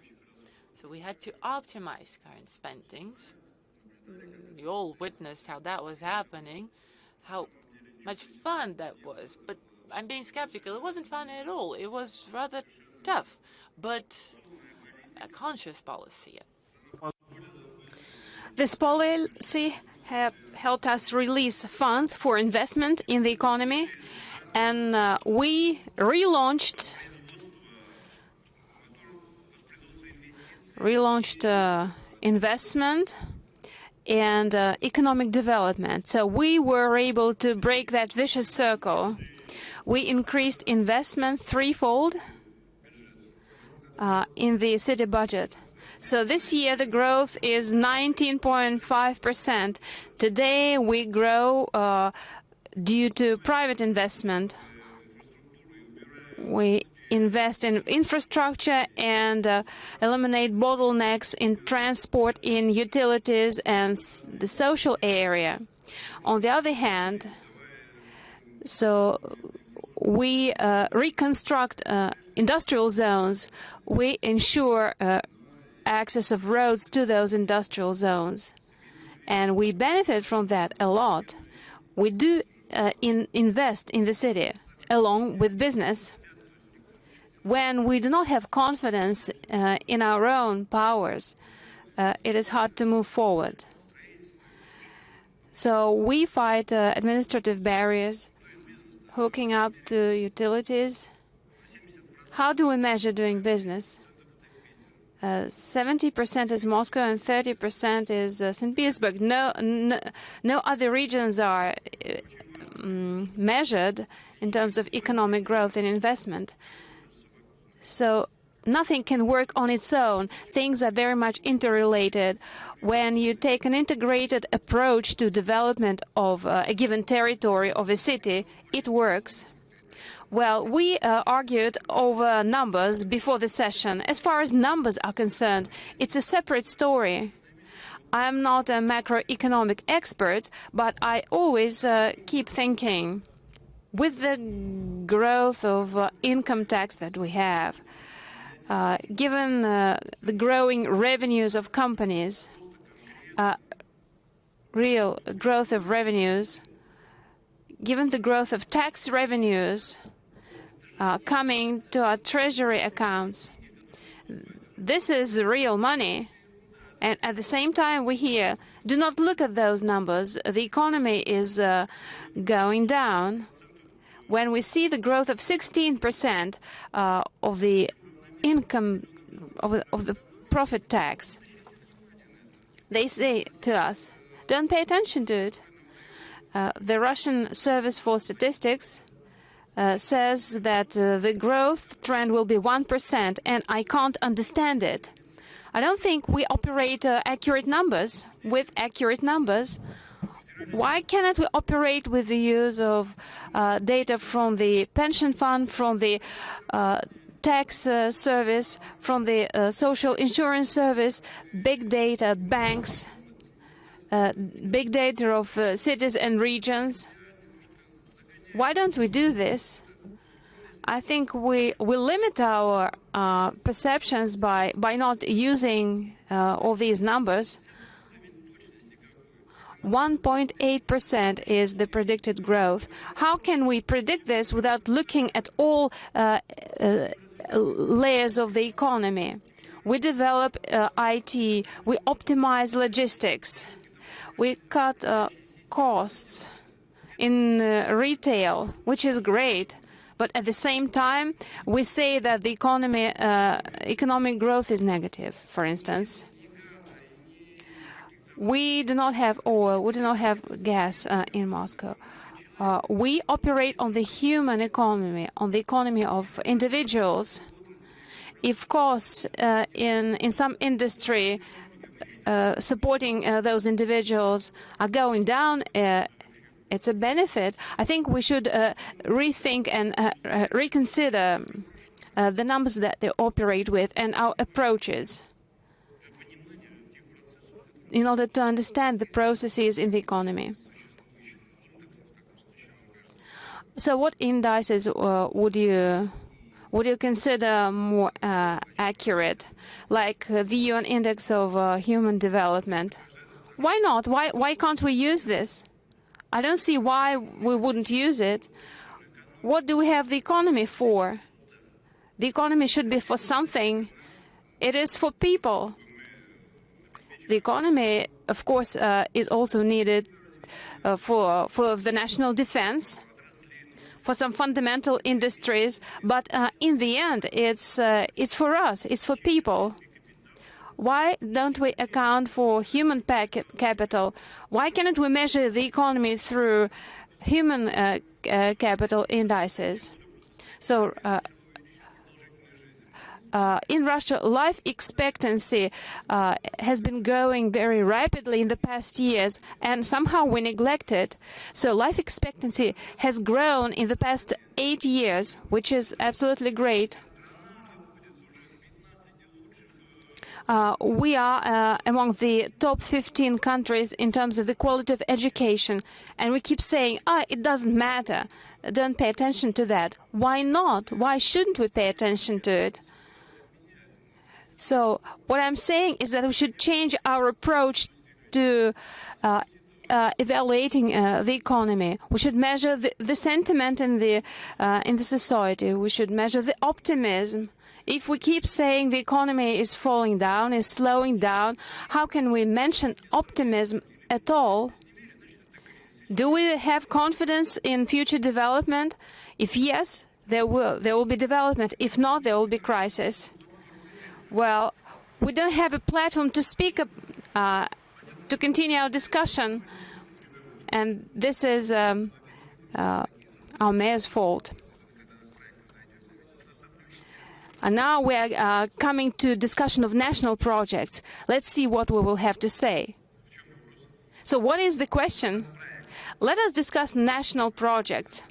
So we had to optimize current spendings. You all witnessed how that was happening, how much fun that was. But I'm being skeptical. It wasn't fun at all. It was rather tough, but a conscious policy. This policy have helped us release funds for investment in the economy, and we relaunched investment and economic development. So we were able to break that vicious circle. We increased investment threefold in the city budget. So this year the growth is 19.5%. Today we grow due to private investment. We invest in infrastructure and eliminate bottlenecks in transport, in utilities and the social area. On the other hand, so we reconstruct industrial zones. We ensure access of roads to those industrial zones, and we benefit from that a lot. We do invest in the city along with business. When we do not have confidence in our own powers, it is hard to move forward. So we fight administrative barriers, hooking up to utilities. How do we measure doing business? 70% is Moscow and 30% is St. Petersburg. No other regions are measured in terms of economic growth and investment. So nothing can work on its own. Things are very much interrelated. When you take an integrated approach to development of a given territory of a city, it works. Well, we argued over numbers before the session. As far as numbers are concerned, it's a separate story. I'm not a macroeconomic expert, but I always keep thinking, with the growth of income tax that we have, given the growing revenues of companies, real growth of revenues, given the growth of tax revenues coming to our treasury accounts, this is real money. And at the same time, we hear, do not look at those numbers. The economy is going down. When we see the growth of 16% of the income of the profit tax, they say to us, don't pay attention to it. The Russian Service for Statistics says that the growth trend will be 1%, and I can't understand it. I don't think we operate accurate numbers with accurate numbers. Why cannot we operate with the use of data from the pension fund, from the tax service, from the social insurance service, big data, banks, big data of cities and regions? Why don't we do this? I think we limit our perceptions by not using all these numbers. 1.8% is the predicted growth. How can we predict this without looking at all layers of the economy? We develop IT, we optimize logistics, we cut costs in retail, which is great. But at the same time, we say that the economic growth is negative, for instance. We do not have oil, we do not have gas in Moscow. We operate on the human economy, on the economy of individuals. If costs in some industry supporting those individuals are going down, it's a benefit. I think we should rethink and reconsider the numbers that they operate with and our approaches in order to understand the processes in the economy. So what indices would you consider more accurate, like the UN Index of Human Development? Why not? Why can't we use this? I don't see why we wouldn't use it. What do we have the economy for? The economy should be for something. It is for people. The economy of course, is also needed for the national defense, for some fundamental industries. But in the end, it's for us, it's for people. Why don't we account for human capital? Why cannot we measure the economy through human capital indices? So in Russia, life expectancy has been growing very rapidly in the past years, and somehow we neglect it. So life expectancy has grown in the past 8 years, which is absolutely great. We are among the top 15 countries in terms of the quality of education, and we keep saying, it doesn't matter, don't pay attention to that. Why not? Why shouldn't we pay attention to it? So what I'm saying is that we should change our approach to evaluating the economy. We should measure the sentiment in the society. We should measure the optimism. If we keep saying the economy is falling down, is slowing down, how can we mention optimism at all? Do we have confidence in future development? If yes, there will be development. If not, there will be crisis. Well, we don't have a platform to speak to continue our discussion, and this is our mayor's fault. And now we are coming to discussion of national projects. Let's see what we will have to say. So what is the question? Let us discuss national projects.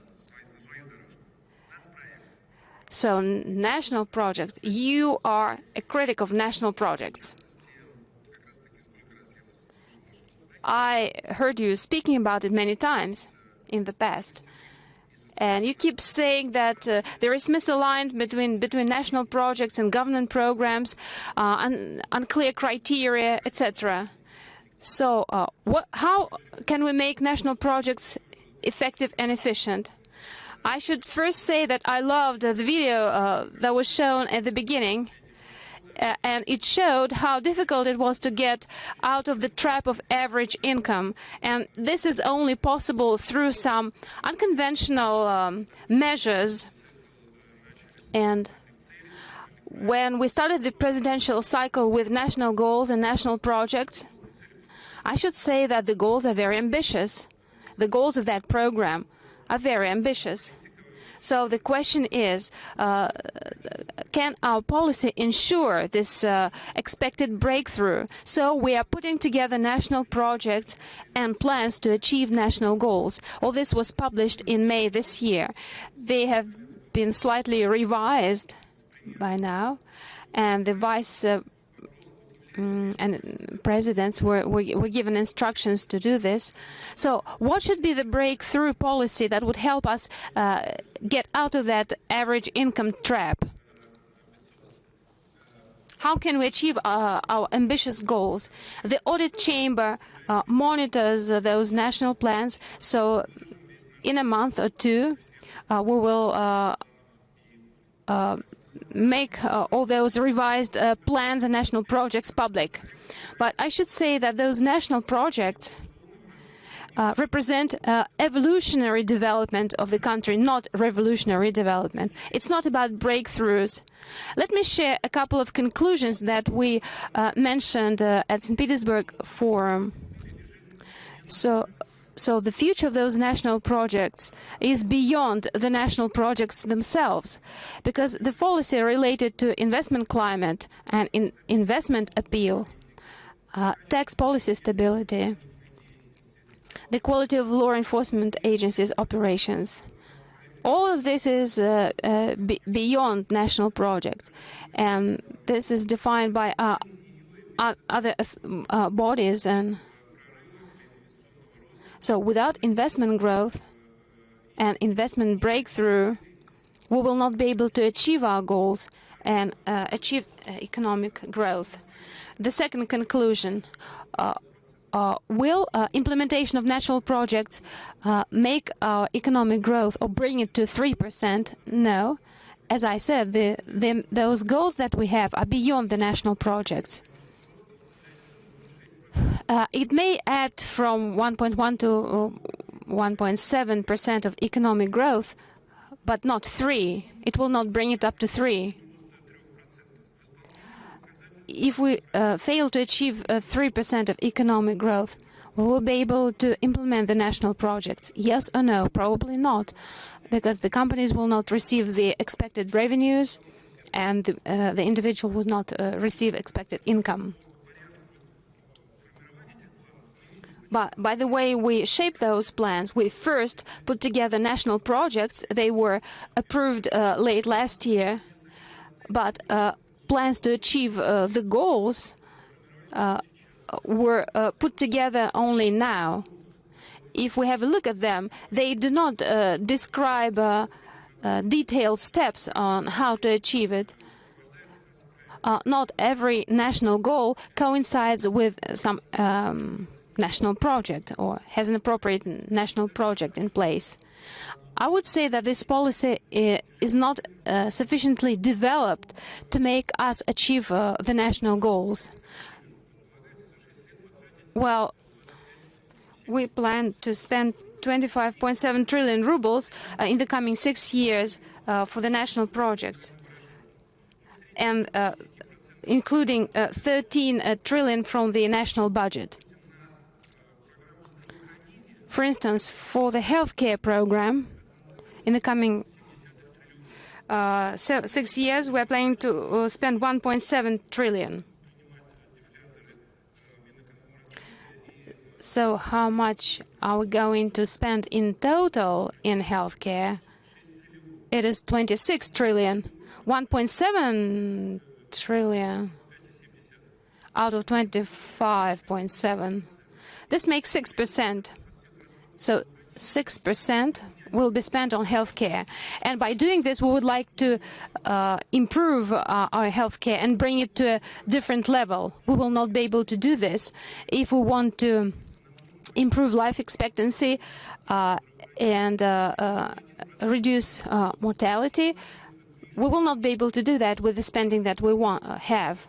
So national projects. You are a critic of national projects. I heard you speaking about it many times in the past. And you keep saying that there is misalignment between national projects and government programs, unclear criteria, etc. So how can we make national projects effective and efficient? I should first say that I loved the video that was shown at the beginning. And it showed how difficult it was to get out of the trap of average income. And this is only possible through some unconventional measures. And when we started the presidential cycle with national goals and national projects, I should say that the goals are very ambitious. The goals of that program are very ambitious. So the question is, can our policy ensure this expected breakthrough? So we are putting together national projects and plans to achieve national goals. All this was published in May this year. They have been slightly revised by now, and the vice and presidents were given instructions to do this. So what should be the breakthrough policy that would help us get out of that average income trap? How can we achieve our ambitious goals? The audit chamber monitors those national plans. So in a month or two, we will make all those revised plans and national projects public. But I should say that those national projects represent evolutionary development of the country, not revolutionary development. It's not about breakthroughs. Let me share a couple of conclusions that we mentioned at St. Petersburg Forum. So the future of those national projects is beyond the national projects themselves, because the policy related to investment climate and investment appeal, tax policy stability, the quality of law enforcement agencies' operations, all of this is beyond national projects, and this is defined by other bodies. And so without investment growth and investment breakthrough, we will not be able to achieve our goals and achieve economic growth. The second conclusion, will implementation of national projects make our economic growth or bring it to 3%? No. As I said, those goals that we have are beyond the national projects. It may add from 1.1 to 1.7% of economic growth, but not 3. It will not bring it up to 3. If we fail to achieve 3% of economic growth, we will be able to implement the national projects. Yes or no? Probably not, because the companies will not receive the expected revenues and the individual will not receive expected income. But by the way we shape those plans, we first put together national projects. They were approved late last year, but plans to achieve the goals were put together only now. If we have a look at them, they do not describe detailed steps on how to achieve it. Not every national goal coincides with some national project or has an appropriate national project in place. I would say that this policy is not sufficiently developed to make us achieve the national goals. Well, we plan to spend 25.7 trillion rubles in the coming 6 years for the national projects, and including 13 trillion from the national budget. For instance, for the healthcare program, in the coming 6 years, we're planning to spend 1.7 trillion. So how much are we going to spend in total in healthcare? It is 26 trillion. 1.7 trillion out of 25.7. This makes 6%. So 6% will be spent on healthcare. And by doing this, we would like to improve our healthcare and bring it to a different level. We will not be able to do this if we want to improve life expectancy and reduce mortality. We will not be able to do that with the spending that we have.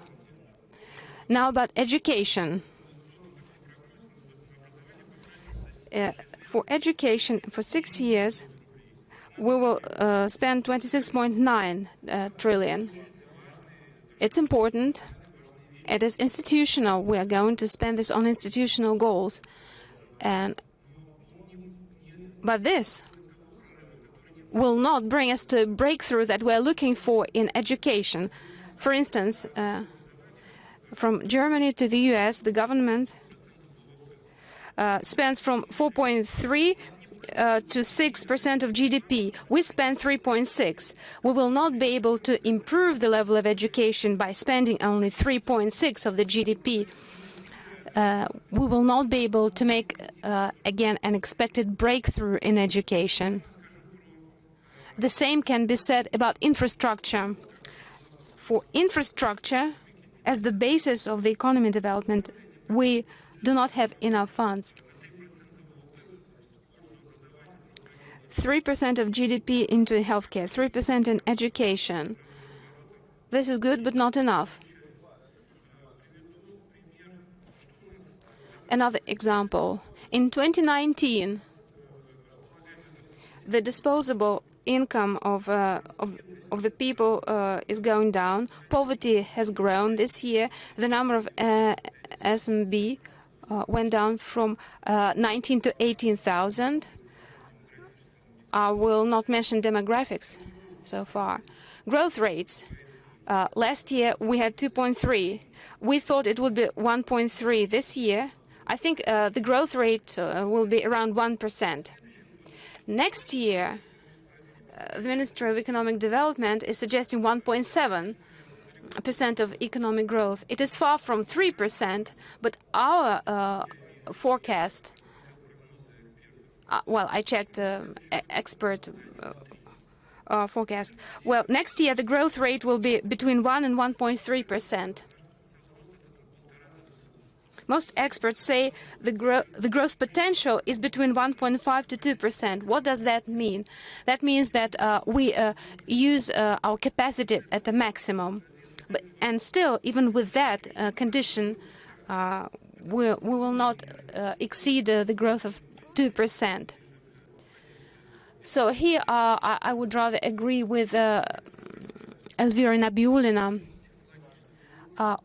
Now about education. For education, for 6 years, we will spend 26.9 trillion. It's important. It is institutional. We are going to spend this on institutional goals. But this will not bring us to a breakthrough that we're looking for in education. For instance, from Germany to the US, the government spends from 4.3 to 6% of GDP. We spend 3.6. We will not be able to improve the level of education by spending only 3.6 of the GDP. We will not be able to make, again, an expected breakthrough in education. The same can be said about infrastructure. For infrastructure, as the basis of the economy development, we do not have enough funds. 3% of GDP into healthcare, 3% in education. This is good, but not enough. Another example. In 2019, the disposable income of the people is going down. Poverty has grown this year. The number of SMB went down from 19 to 18,000. I will not mention demographics so far. Growth rates. Last year we had 2.3. We thought it would be 1.3 this year. I think the growth rate will be around 1%. Next year, the Ministry of Economic Development is suggesting 1.7% of economic growth. It is far from 3%, but our forecast, well, I checked expert forecast. Well, next year the growth rate will be between 1 and 1.3%. Most experts say the growth potential is between 1.5 to 2%. What does that mean? That means that we use our capacity at the maximum. And still, even with that condition, we will not exceed the growth of 2%. So here I would rather agree with Elvira Nabiulina.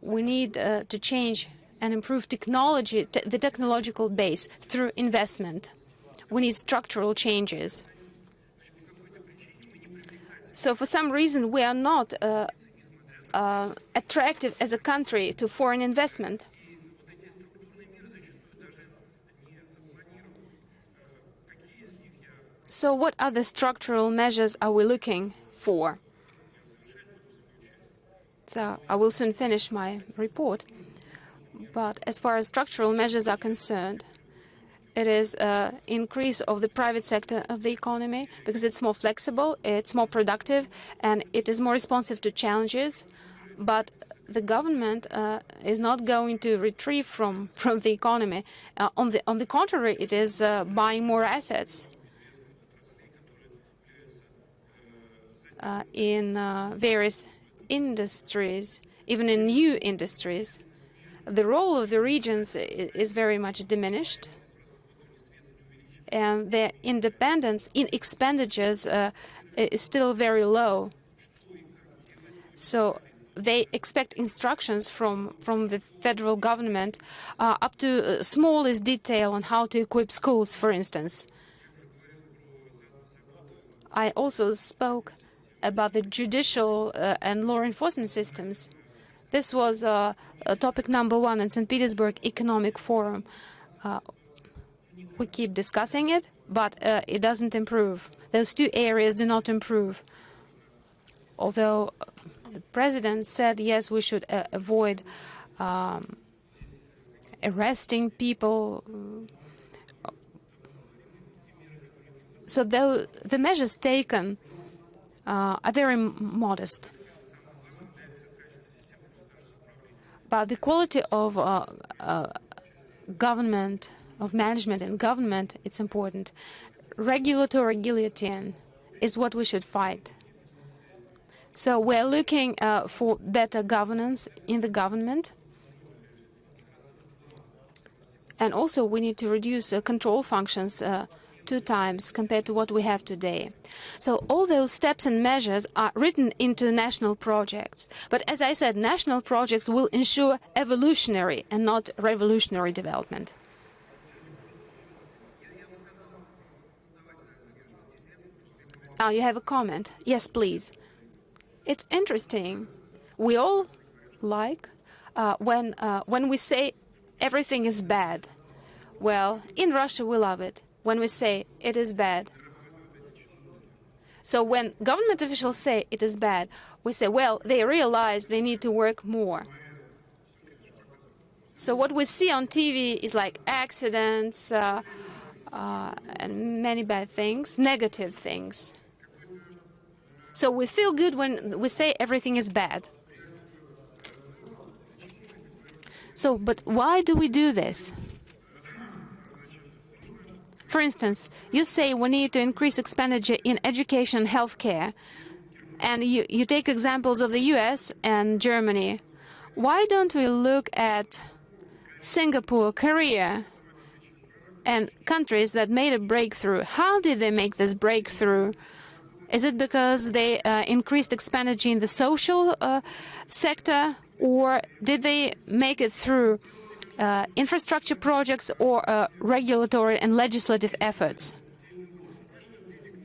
We need to change and improve technology, the technological base through investment. We need structural changes. So for some reason, we are not attractive as a country to foreign investment. So what other structural measures are we looking for? So I will soon finish my report. But as far as structural measures are concerned, it is increase of the private sector of the economy because it's more flexible, it's more productive, and it is more responsive to challenges. But the government is not going to retrieve from the economy. On the contrary, it is buying more assets in various industries, even in new industries. The role of the regions is very much diminished, and their independence in expenditures is still very low. So they expect instructions from the federal government up to smallest detail on how to equip schools, for instance. I also spoke about the judicial and law enforcement systems. This was topic number 1 in St. Petersburg Economic Forum. We keep discussing it, but it doesn't improve. Those two areas do not improve. Although the president said, yes, we should avoid arresting people. So the measures taken are very modest. But the quality of government, of management and government, it's important. Regulatory guillotine is what we should fight. So we're looking for better governance in the government. And also we need to reduce control functions 2 times compared to what we have today. So all those steps and measures are written into national projects. But as I said, national projects will ensure evolutionary and not revolutionary development. Oh, you have a comment? Yes, please. It's interesting. We all like when we say everything is bad. Well, in Russia we love it when we say it is bad. So when government officials say it is bad, we say, well, they realize they need to work more. So what we see on TV is like accidents and many bad things, negative things. So we feel good when we say everything is bad. So, but why do we do this? For instance, you say we need to increase expenditure in education and healthcare, and you take examples of the US and Germany. Why don't we look at Singapore, Korea, and countries that made a breakthrough? How did they make this breakthrough? Is it because they increased expenditure in the social sector, or did they make it through infrastructure projects or regulatory and legislative efforts?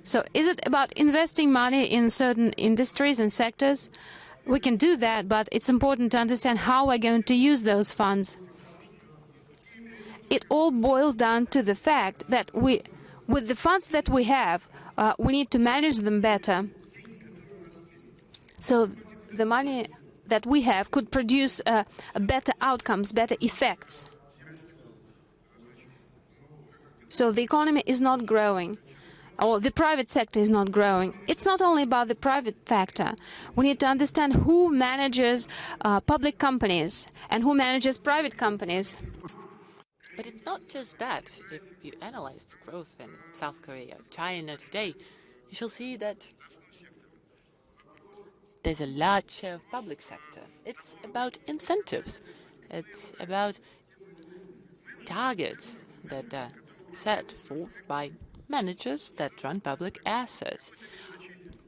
So is it about investing money in certain industries and sectors? We can do that, but it's important to understand how we're going to use those funds. It all boils down to the fact that with the funds that we have, we need to manage them better. So the money that we have could produce better outcomes, better effects. So the economy is not growing, or the private sector is not growing. It's not only about the private factor. We need to understand who manages public companies and who manages private companies. But it's not just that. If you analyze the growth in South Korea, China today, you shall see that there's a large share of public sector. It's about incentives. It's about targets that are set forth by managers that run public assets.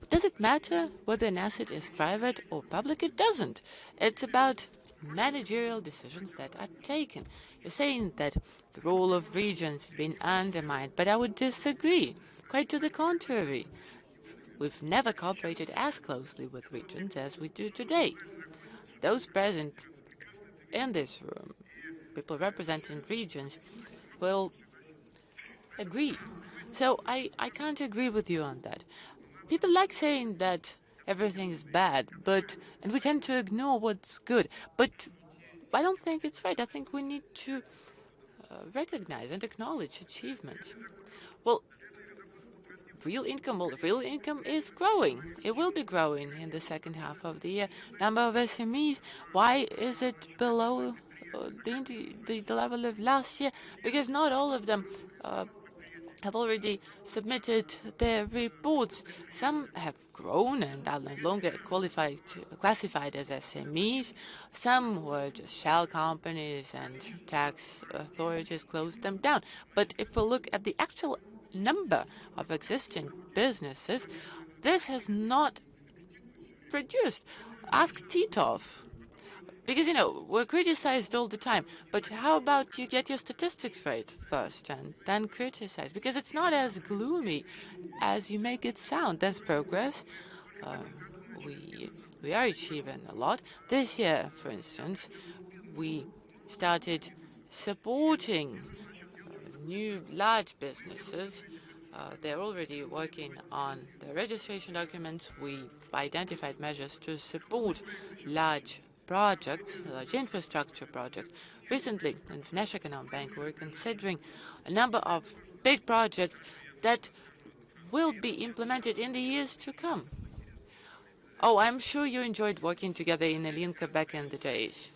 Does it matter whether an asset is private or public? It doesn't. It's about managerial decisions that are taken. You're saying that the role of regions has been undermined, but I would disagree. Quite to the contrary. We've never cooperated as closely with regions as we do today. Those present in this room, people representing regions, will agree. So I can't agree with you on that. People like saying that everything is bad, and we tend to ignore what's good. But I don't think it's right. I think we need to recognize and acknowledge achievements. Well, real income is growing. It will be growing in the second half of the year. Number of SMEs, why is it below the level of last year? Because not all of them have already submitted their reports. Some have grown and are no longer classified as SMEs. Some were just shell companies and tax authorities closed them down. But if we look at the actual number of existing businesses, this has not produced. Ask Titov. Because, we're criticized all the time. But how about you get your statistics right first and then criticize? Because it's not as gloomy as you make it sound. There's progress. We are achieving a lot. This year, for instance, we started supporting new large businesses. They're already working on the registration documents. We've identified measures to support large projects, large infrastructure projects. Recently, in National Economic Bank, we're considering a number of big projects that will be implemented in the years to come. Oh, I'm sure you enjoyed working together in Ilinka back in the days.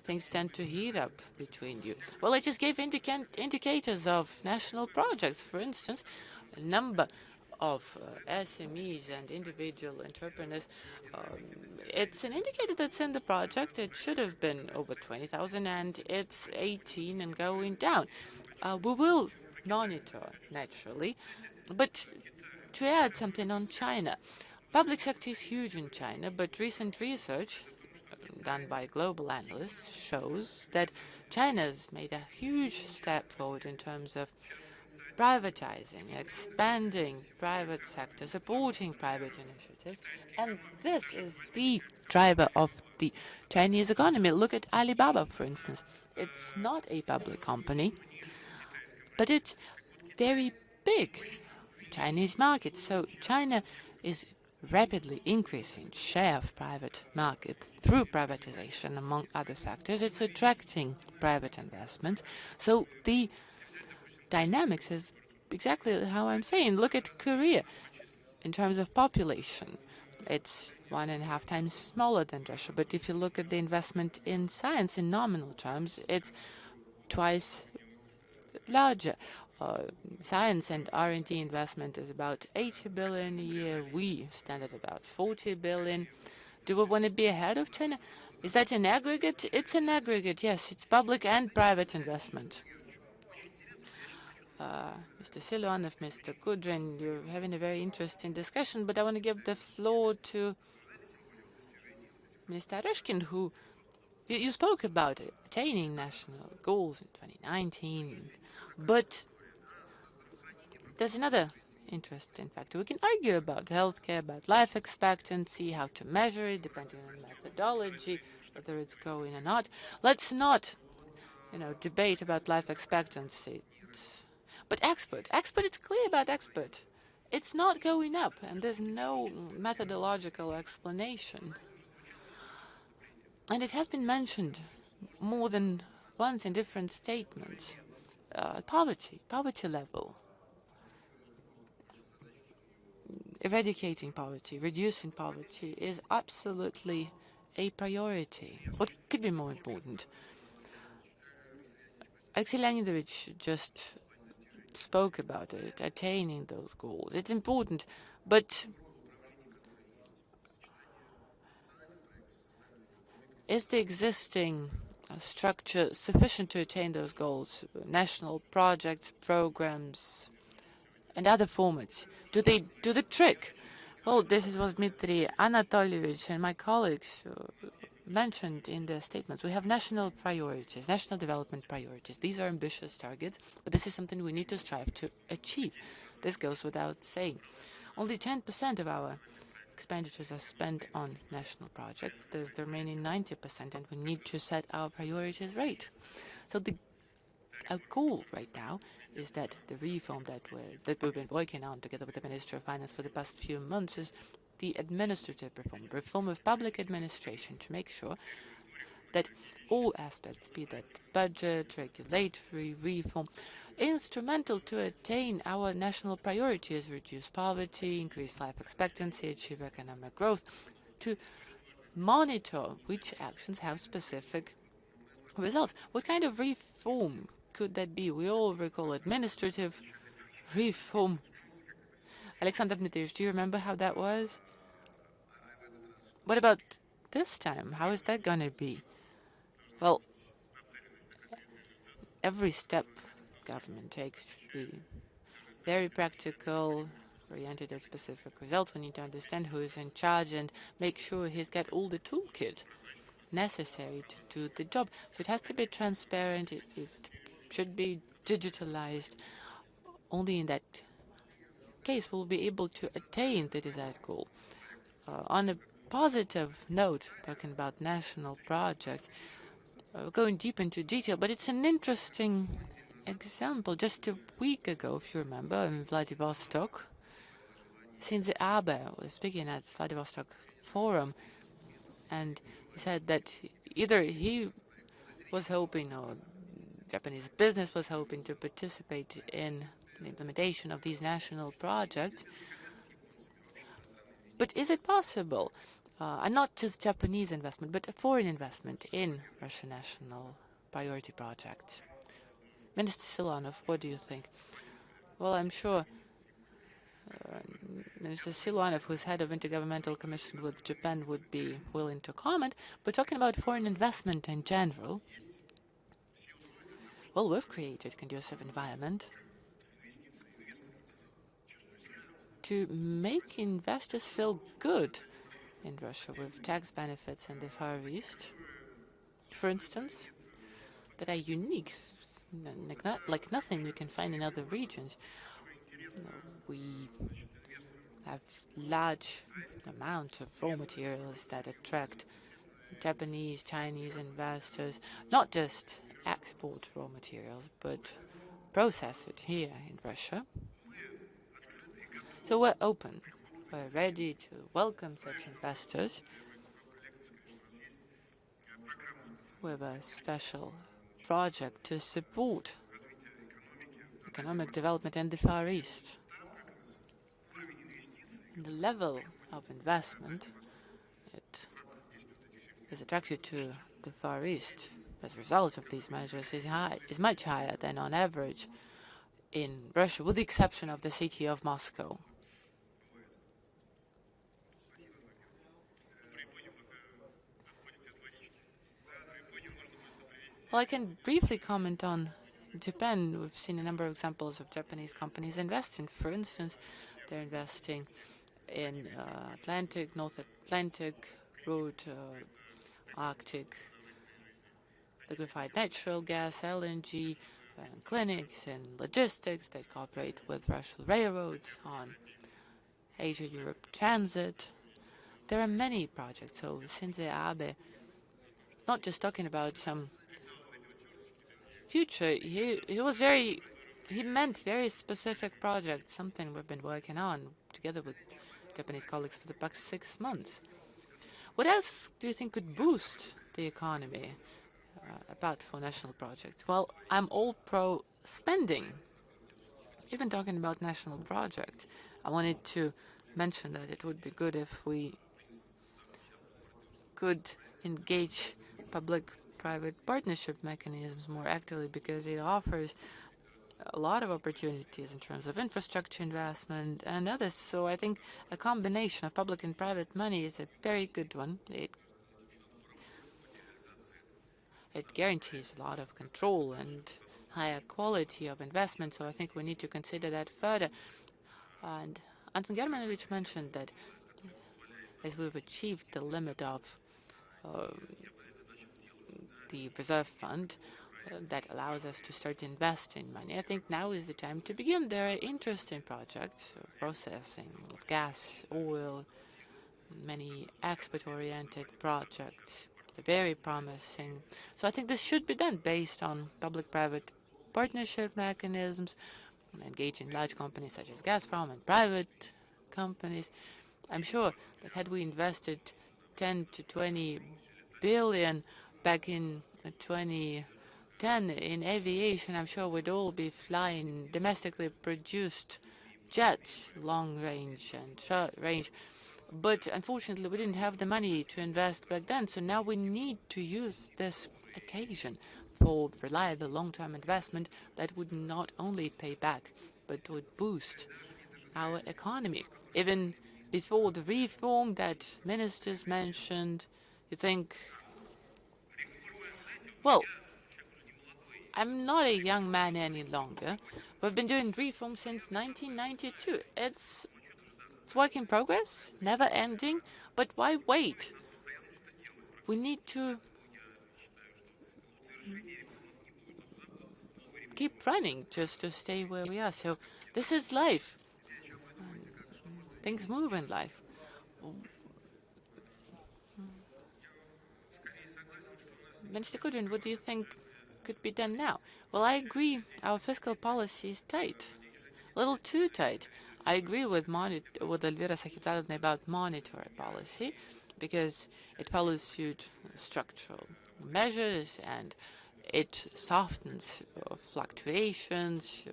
Things tend to heat up between you. Well, I just gave indicators of national projects. For instance, a number of SMEs and individual entrepreneurs. It's an indicator that's in the project. It should have been over 20,000, and it's 18 and going down. We will monitor, naturally. But to add something on China, public sector is huge in China, but recent research done by global analysts shows that China's made a huge step forward in terms of privatizing, expanding private sector, supporting private initiatives. And this is the driver of the Chinese economy. Look at Alibaba, for instance. It's not a public company, but it's very big Chinese market. So China is rapidly increasing share of private market through privatization, among other factors. It's attracting private investment. So the dynamics is exactly how I'm saying. Look at Korea in terms of population. It's 1.5 times smaller than Russia. But if you look at the investment in science in nominal terms, it's twice larger. Science and R&D investment is about 80 billion a year. We stand at about 40 billion. Do we want to be ahead of China? Is that an aggregate? It's an aggregate, yes. It's public and private investment. Mr. Silvanov, Mr. Kudrin, you're having a very interesting discussion, but I want to give the floor to Mr. Areshkin, who you spoke about attaining national goals in 2019, but there's another interesting factor. We can argue about healthcare, about life expectancy, how to measure it, depending on methodology, whether it's going or not. Let's not, debate about life expectancy. But expert, it's clear about expert. It's not going up, and there's no methodological explanation. And it has been mentioned more than once in different statements. Poverty level. Eradicating poverty, reducing poverty is absolutely a priority. What could be more important? Alexei Leonidovich just spoke about it, attaining those goals. It's important, but is the existing structure sufficient to attain those goals? National projects, programs, and other formats, do they do the trick? Well, this is what Dmitry Anatolievich and my colleagues mentioned in their statements. We have national priorities, national development priorities. These are ambitious targets, but this is something we need to strive to achieve. This goes without saying. Only 10% of our expenditures are spent on national projects. There's the remaining 90%, and we need to set our priorities right. So our goal right now is that the reform that we've been working on together with the Minister of Finance for the past few months is the administrative reform of public administration, to make sure that all aspects, be that budget, regulatory reform, instrumental to attain our national priorities, reduce poverty, increase life expectancy, achieve economic growth, to monitor which actions have specific results. What kind of reform could that be? We all recall administrative reform. Alexander Dmitrievich, do you remember how that was? What about this time? How is that going to be? Well, every step government takes should be very practical, oriented at specific results. We need to understand who is in charge and make sure he's got all the toolkit necessary to do the job. So it has to be transparent, it should be digitalized. Only in that case we'll be able to attain the desired goal. On a positive note, talking about national projects, going deep into detail, but it's an interesting example. Just a week ago, if you remember, in Vladivostok, Shinzo Abe was speaking at Vladivostok Forum, and he said that either he was hoping, or Japanese business was hoping, to participate in the implementation of these national projects. But is it possible, and not just Japanese investment, but a foreign investment in Russian national priority projects? Minister Siluanov, what do you think? Well, I'm sure Minister Siluanov, who's head of Intergovernmental Commission with Japan, would be willing to comment. But talking about foreign investment in general, well, we've created a conducive environment to make investors feel good in Russia with tax benefits in the Far East, for instance, that are unique, like nothing you can find in other regions. We have large amounts of raw materials that attract Japanese, Chinese investors, not just export raw materials, but process it here in Russia. So we're open, we're ready to welcome such investors. We have a special project to support economic development in the Far East. And the level of investment that is attracted to the Far East as a result of these measures is much higher than on average in Russia, with the exception of the city of Moscow. Well, I can briefly comment on Japan. We've seen a number of examples of Japanese companies investing. For instance, they're investing in North Atlantic route, Arctic liquefied natural gas, LNG, clinics and logistics. They cooperate with Russian railroads on Asia-Europe transit. There are many projects. So Shinzo Abe, not just talking about some future, he meant very specific projects, something we've been working on together with Japanese colleagues for the past 6 months. What else do you think could boost the economy apart from national projects? Well, I'm all pro spending. Even talking about national projects, I wanted to mention that it would be good if we could engage public-private partnership mechanisms more actively, because it offers a lot of opportunities in terms of infrastructure investment and others. So I think a combination of public and private money is a very good one. it guarantees a lot of control and higher quality of investment. So I think we need to consider that further. And Anton Germanovich mentioned that as we've achieved the limit of the reserve fund that allows us to start investing money, I think now is the time to begin. There are interesting projects, processing of gas, oil, many export-oriented projects. They're very promising. So I think this should be done based on public-private partnership mechanisms, engaging large companies such as Gazprom and private companies. I'm sure that had we invested 10 to 20 billion back in 2010 in aviation, I'm sure we'd all be flying domestically produced jets, long range and short range. But unfortunately, we didn't have the money to invest back then. So now we need to use this occasion for reliable long-term investment that would not only pay back, but would boost our economy. Even before the reform that ministers mentioned, you think, well, I'm not a young man any longer. We've been doing reform since 1992. It's work in progress, never ending, but why wait? We need to keep running just to stay where we are. So this is life. Things move in life. Minister Kudrin, what do you think could be done now? Well, I agree our fiscal policy is tight, a little too tight. I agree with Elvira Sakhievdalova about monetary policy because it follows suit structural measures and it softens fluctuations,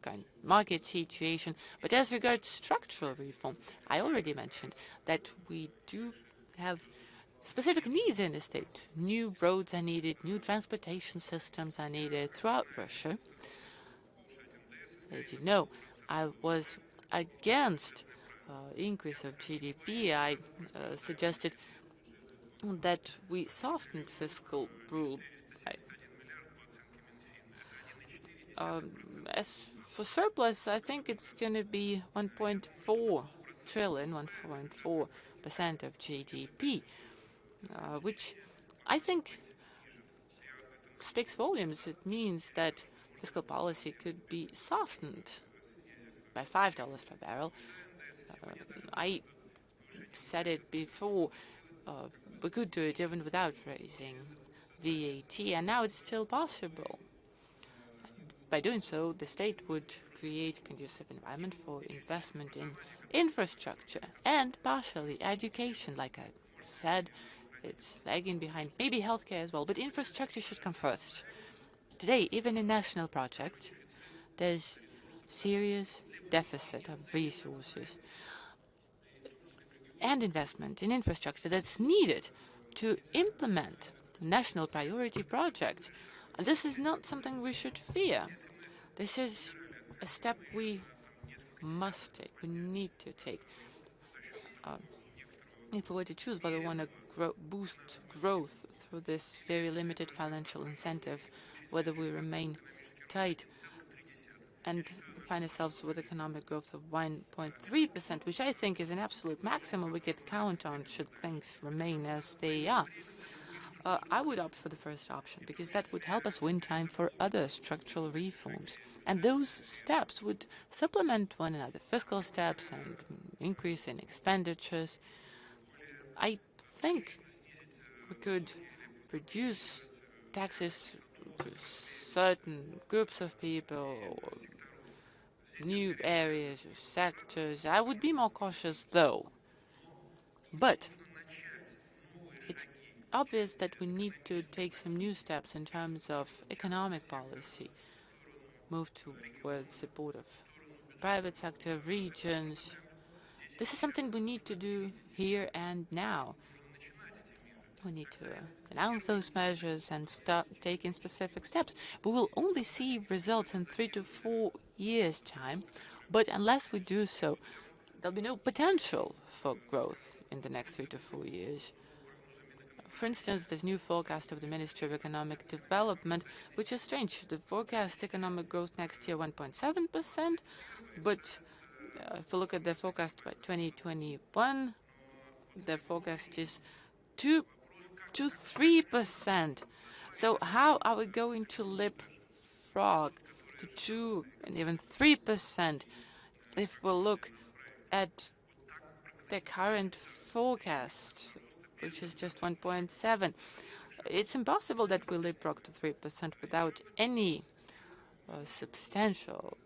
kind of market situation. But as regards structural reform, I already mentioned that we do have specific needs in the state. New roads are needed, new transportation systems are needed throughout Russia. As you know, I was against increase of GDP. I suggested that we soften fiscal rule. As for surplus, I think it's going to be 1.4 trillion, 1.4% of GDP, which I think speaks volumes. It means that fiscal policy could be softened by $5 per barrel. I said it before, we could do it even without raising VAT, and now it's still possible. By doing so, the state would create a conducive environment for investment in infrastructure and partially education. Like I said, it's lagging behind, maybe healthcare as well, but infrastructure should come first. Today, even in national projects, there's serious deficit of resources and investment in infrastructure that's needed to implement national priority projects. And this is not something we should fear. This is a step we must take, we need to take. If we were to choose whether we want to boost growth through this very limited financial incentive, whether we remain tight and find ourselves with economic growth of 1.3%, which I think is an absolute maximum we could count on should things remain as they are. I would opt for the first option because that would help us win time for other structural reforms. And those steps would supplement one another, fiscal steps and increase in expenditures. I think we could reduce taxes to certain groups of people or new areas or sectors. I would be more cautious though. But it's obvious that we need to take some new steps in terms of economic policy, move towards support of private sector, regions. This is something we need to do here and now. We need to announce those measures and start taking specific steps. We will only see results in 3 to 4 years' time, but unless we do so, there'll be no potential for growth in the next 3 to 4 years. For instance, this new forecast of the Ministry of Economic Development, which is strange. The forecast economic growth next year 1.7%, but if we look at the forecast by 2021, the forecast is 2 to 3%. So how are we going to leapfrog to 2 and even 3% if we look at the current forecast, which is just 1.7? It's impossible that we leapfrog to 3% without any substantial,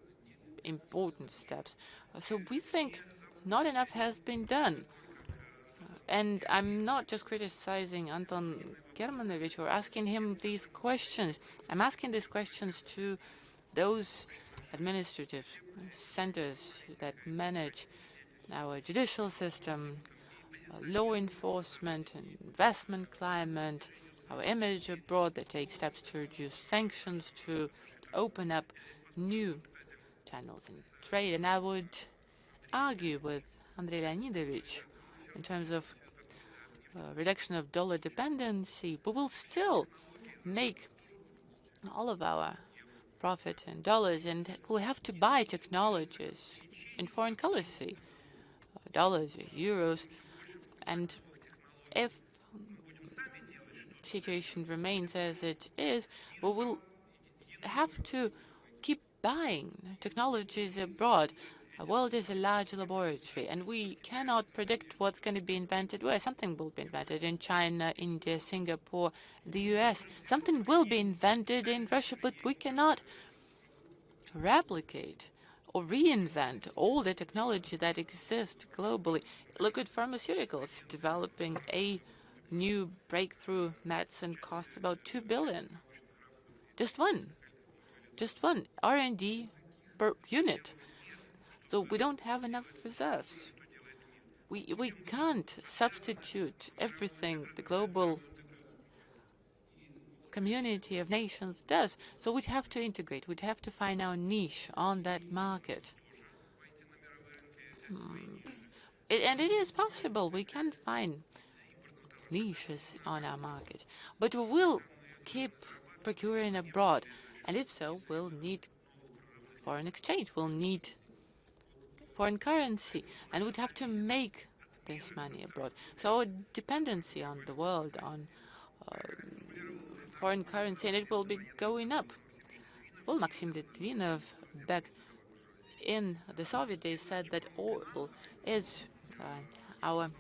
important steps. So we think not enough has been done. And I'm not just criticizing Anton Germanovich or asking him these questions. I'm asking these questions to those administrative centers that manage our judicial system, law enforcement, investment climate, our image abroad, that take steps to reduce sanctions, to open up new channels in trade. And I would argue with Andrei Leonidovich in terms of reduction of dollar dependency. We will still make all of our profit in dollars, and we'll have to buy technologies in foreign currency, dollars or euros. And if the situation remains as it is, we will have to keep buying technologies abroad. The world is a large laboratory, and we cannot predict what's going to be invented where. Something will be invented in China, India, Singapore, the US. Something will be invented in Russia, but we cannot replicate or reinvent all the technology that exists globally. Look at pharmaceuticals. Developing a new breakthrough medicine costs about 2 billion. Just one R&D per unit. So we don't have enough reserves. We can't substitute everything the global community of nations does. So we'd have to integrate. We'd have to find our niche on that market. And it is possible. We can find niches on our market. But we will keep procuring abroad. And if so, we'll need foreign exchange. We'll need foreign currency, and we'd have to make this money abroad. So our dependency on the world, on foreign currency, and it will be going up. Well, Maxim Litvinov, back in the Soviet days, said that oil is our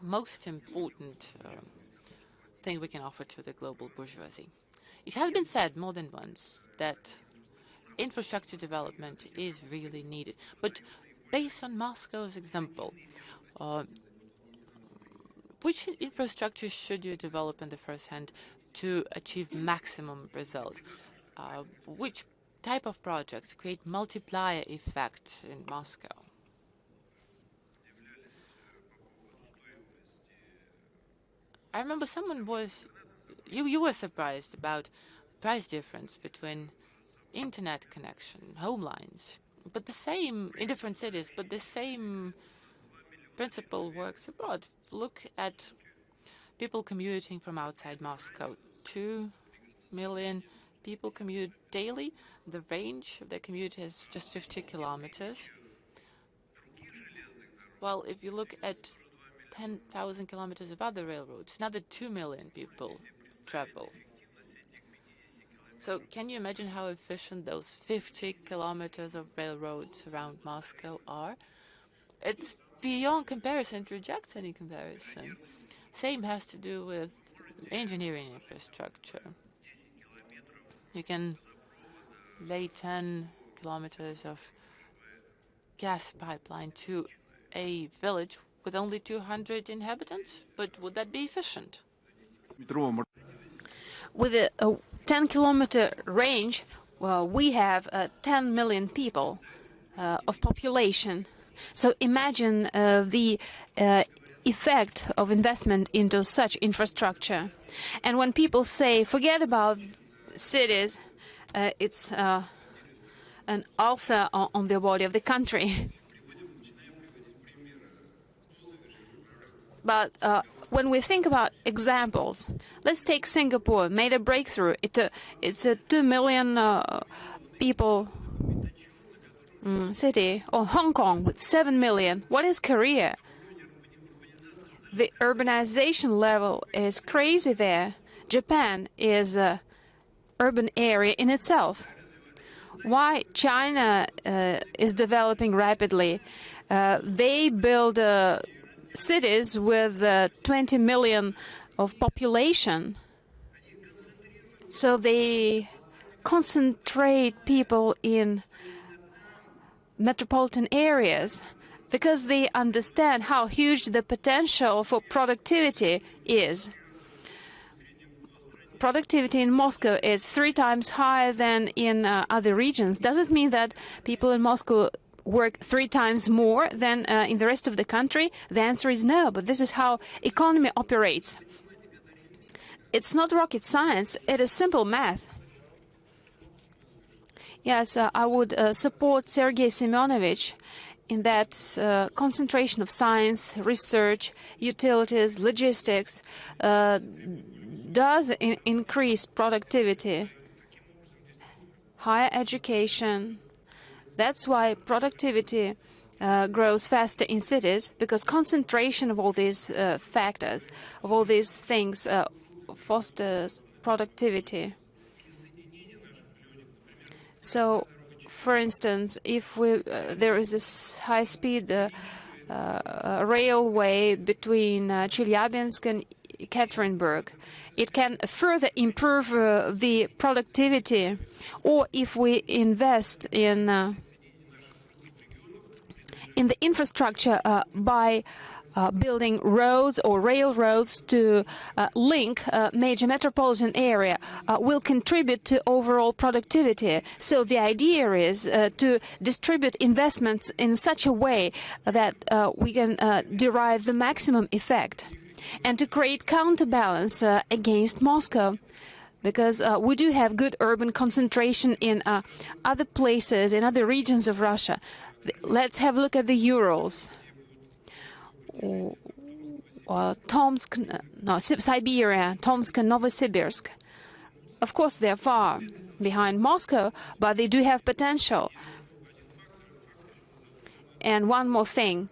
most important thing we can offer to the global bourgeoisie. It has been said more than once that infrastructure development is really needed. But based on Moscow's example, which infrastructure should you develop in the first hand to achieve maximum result? Which type of projects create multiplier effect in Moscow? I remember someone was, you were surprised about price difference between internet connection, home lines, but the same in different cities, but the same principle works abroad. Look at people commuting from outside Moscow. 2 million people commute daily. The range of their commute is just 50 kilometers. Well, if you look at 10,000 kilometers of other railroads, another 2 million people travel. So can you imagine how efficient those 50 kilometers of railroads around Moscow are? It's beyond comparison. It rejects any comparison. Same has to do with engineering infrastructure. You can lay 10 kilometers of gas pipeline to a village with only 200 inhabitants, but would that be efficient? With a 10-kilometer range, well, we have 10 million people of population. So imagine the effect of investment into such infrastructure. And when people say, forget about cities, it's an ulcer on the body of the country. But when we think about examples, let's take Singapore, made a breakthrough. It's a 2 million people city, or Hong Kong with 7 million. What is Korea? The urbanization level is crazy there. Japan is an urban area in itself. Why China is developing rapidly? They build cities with 20 million of population. So they concentrate people in metropolitan areas because they understand how huge the potential for productivity is. Productivity in Moscow is 3 times higher than in other regions. Does it mean that people in Moscow work 3 times more than in the rest of the country? The answer is no, but this is how economy operates. It's not rocket science, it is simple math. Yes, I would support Sergei Semyonovich in that concentration of science, research, utilities, logistics does increase productivity, higher education. That's why productivity grows faster in cities, because concentration of all these factors, of all these things, fosters productivity. So, for instance, if there is a high-speed railway between Chelyabinsk and Ekaterinburg, it can further improve the productivity. Or if we invest in the infrastructure by building roads or railroads to link major metropolitan area, will contribute to overall productivity. So the idea is to distribute investments in such a way that we can derive the maximum effect, and to create counterbalance against Moscow. Because we do have good urban concentration in other places, in other regions of Russia. Let's have a look at the Urals. Tomsk, Siberia, Tomsk and Novosibirsk. Of course, they're far behind Moscow, but they do have potential. And one more thing.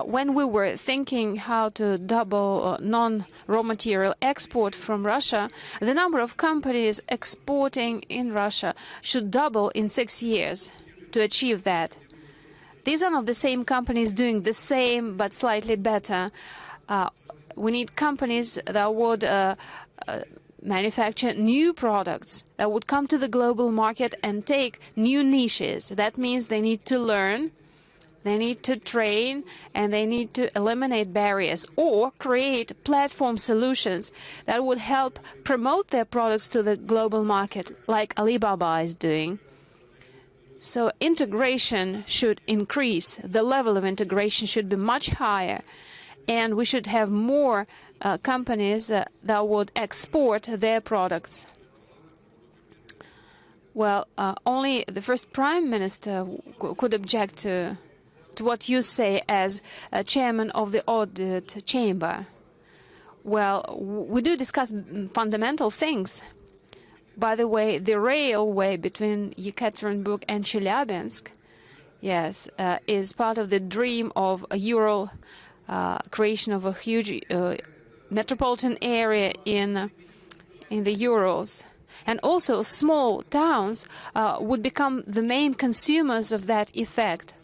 When we were thinking how to double non-raw material export from Russia, the number of companies exporting in Russia should double in 6 years to achieve that. These are not the same companies doing the same, but slightly better. We need companies that would manufacture new products, that would come to the global market and take new niches. That means they need to learn, they need to train, and they need to eliminate barriers or create platform solutions that would help promote their products to the global market, like Alibaba is doing. So integration should increase. The level of integration should be much higher. And we should have more companies that would export their products. Well, only the first Prime Minister could object to what you say as chairman of the audit chamber. Well, we do discuss fundamental things. By the way, the railway between Ekaterinburg and Chelyabinsk, yes, is part of the dream of a Ural creation of a huge metropolitan area in the Urals. And also small towns would become the main consumers of that effect.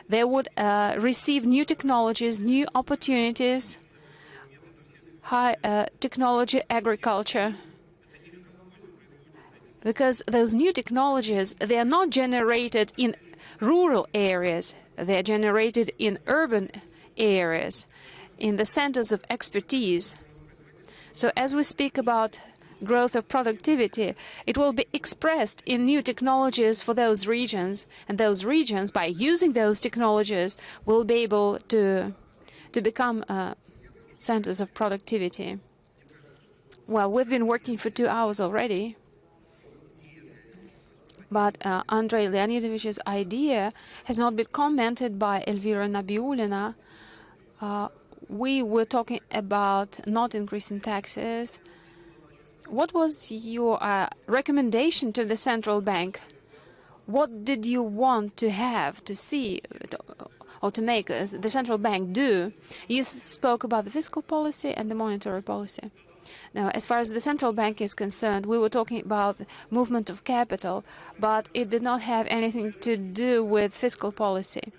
They would receive new technologies, new opportunities, high technology agriculture. Because those new technologies, they are not generated in rural areas, they are generated in urban areas, in the centers of expertise. So as we speak about growth of productivity, it will be expressed in new technologies for those regions, and those regions, by using those technologies, will be able to become centers of productivity. Well, we've been working for 2 hours already. But Andrei Leonidovich's idea has not been commented by Elvira Nabiulina. we were talking about not increasing taxes. What was your recommendation to the central bank? What did you want to have, to see, or to make the central bank do? You spoke about the fiscal policy and the monetary policy. Now, as far as the central bank is concerned, we were talking about movement of capital, but it did not have anything to do with fiscal policy.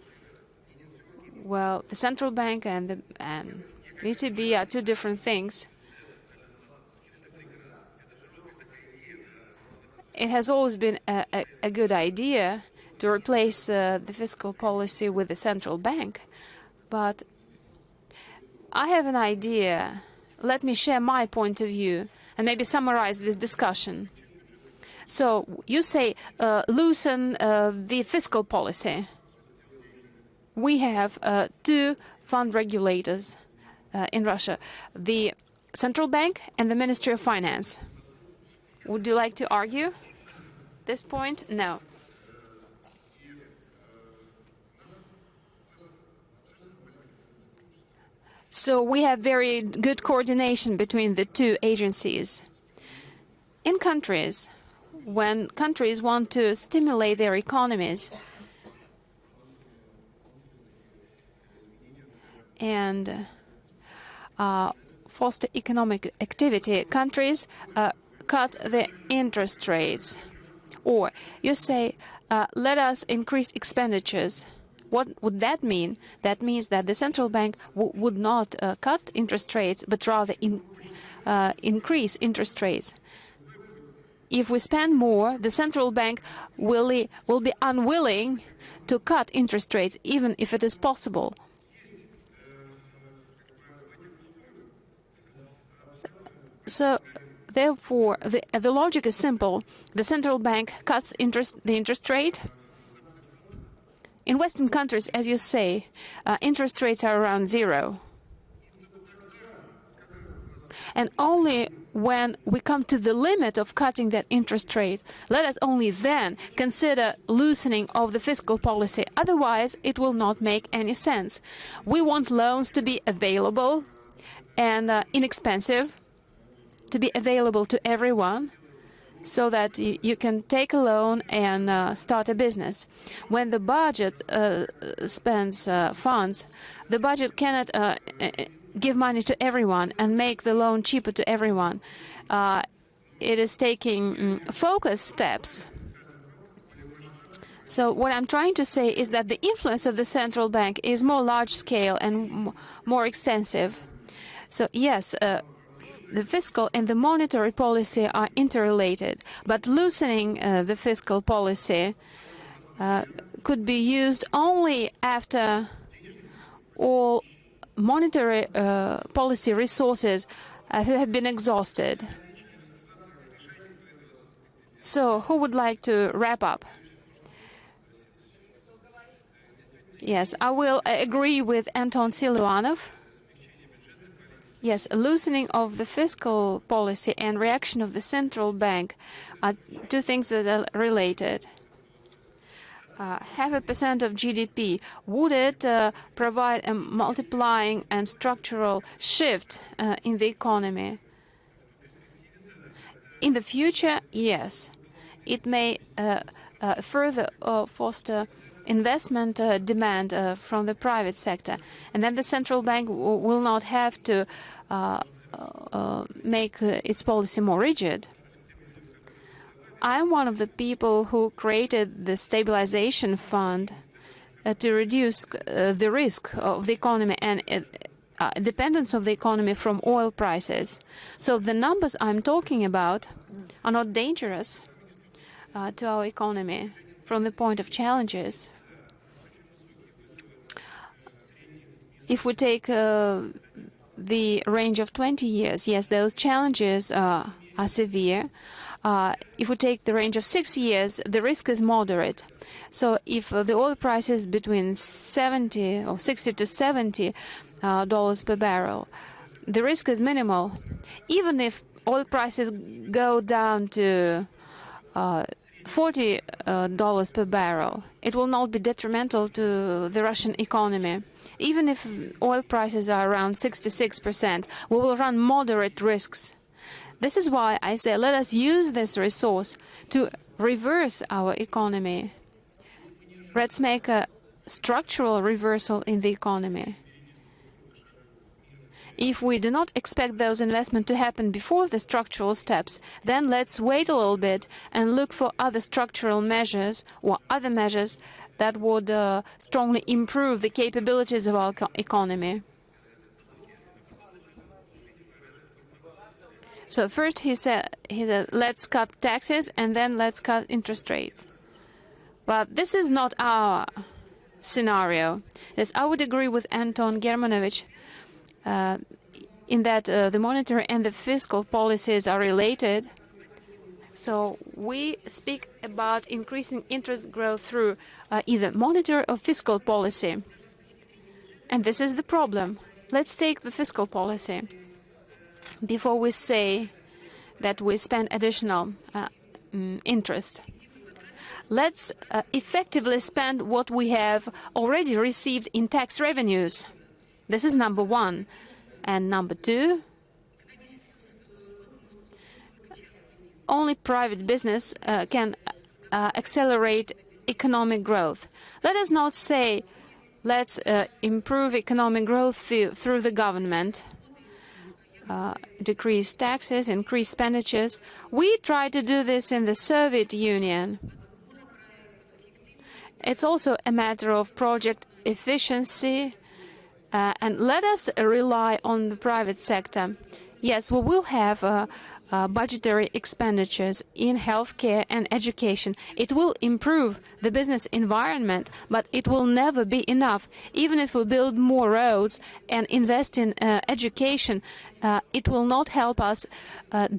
Well, the central bank and the ECB are two different things. It has always been a good idea to replace the fiscal policy with the central bank, but I have an idea. Let me share my point of view and maybe summarize this discussion. So you say loosen the fiscal policy. We have two fund regulators in Russia, the central bank and the Ministry of Finance. Would you like to argue this point? No. So we have very good coordination between the two agencies. In countries, when countries want to stimulate their economies and foster economic activity, countries cut the interest rates. Or you say, let us increase expenditures. What would that mean? That means that the central bank would not cut interest rates, but rather increase interest rates. If we spend more, the central bank will be unwilling to cut interest rates, even if it is possible. So, therefore, the logic is simple. The central bank cuts the interest rate. In Western countries, as you say, interest rates are around zero. And only when we come to the limit of cutting that interest rate, let us only then consider loosening of the fiscal policy. Otherwise, it will not make any sense. We want loans to be available and inexpensive, to be available to everyone, so that you can take a loan and start a business. When the budget spends funds, the budget cannot give money to everyone and make the loan cheaper to everyone. It is taking focused steps. So what I'm trying to say is that the influence of the central bank is more large-scale and more extensive. So yes, the fiscal and the monetary policy are interrelated, but loosening the fiscal policy could be used only after all monetary policy resources have been exhausted. So, who would like to wrap up? Yes, I will agree with Anton Siluanov. Yes, loosening of the fiscal policy and reaction of the central bank are two things that are related. 0.5% of GDP, would it provide a multiplying and structural shift in the economy? In the future, yes. It may further foster investment demand from the private sector, and then the central bank will not have to make its policy more rigid. I'm one of the people who created the stabilization fund to reduce the risk of the economy and dependence of the economy from oil prices. So the numbers I'm talking about are not dangerous to our economy from the point of challenges. If we take the range of 20 years, yes, those challenges are severe. If we take the range of 6 years, the risk is moderate. So if the oil price is between 70 or 60 to 70 dollars per barrel, the risk is minimal. Even if oil prices go down to $40 per barrel. It will not be detrimental to the Russian economy. Even if oil prices are around 66%, we will run moderate risks. This is why I say let us use this resource to reverse our economy. Let's make a structural reversal in the economy. If we do not expect those investments to happen before the structural steps, then let's wait a little bit and look for other structural measures or other measures that would strongly improve the capabilities of our economy. So first he said, let's cut taxes and then let's cut interest rates. But this is not our scenario. Yes, I would agree with Anton Germanovich in that the monetary and the fiscal policies are related. So we speak about increasing interest growth through either monetary or fiscal policy. And this is the problem. Let's take the fiscal policy. Before we say that we spend additional interest, let's effectively spend what we have already received in tax revenues. This is number one. And number two, only private business can accelerate economic growth. Let us not say, let's improve economic growth through the government, decrease taxes, increase expenditures. We tried to do this in the Soviet Union. It's also a matter of project efficiency, and let us rely on the private sector. Yes, we will have budgetary expenditures in healthcare and education. It will improve the business environment, but it will never be enough. Even if we build more roads and invest in education, it will not help us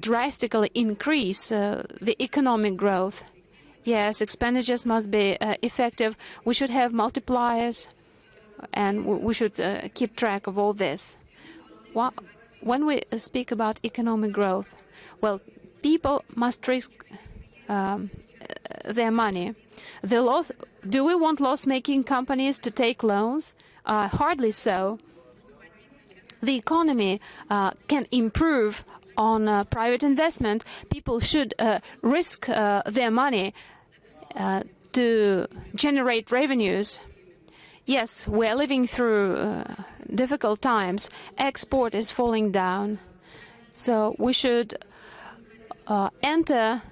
drastically increase the economic growth. Yes, expenditures must be effective. We should have multipliers, and we should keep track of all this. When we speak about economic growth, well, people must risk their money. Do we want loss-making companies to take loans? Hardly so. The economy can improve on private investment. People should risk their money to generate revenues. Yes, we are living through difficult times. Export is falling down. So we should enter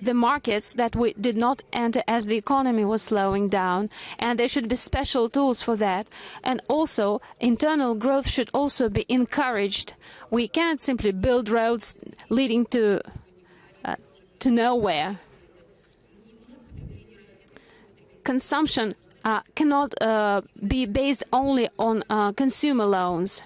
the markets that we did not enter as the economy was slowing down, and there should be special tools for that. And also, internal growth should also be encouraged. We cannot simply build roads leading to nowhere. Consumption cannot be based only on consumer loans.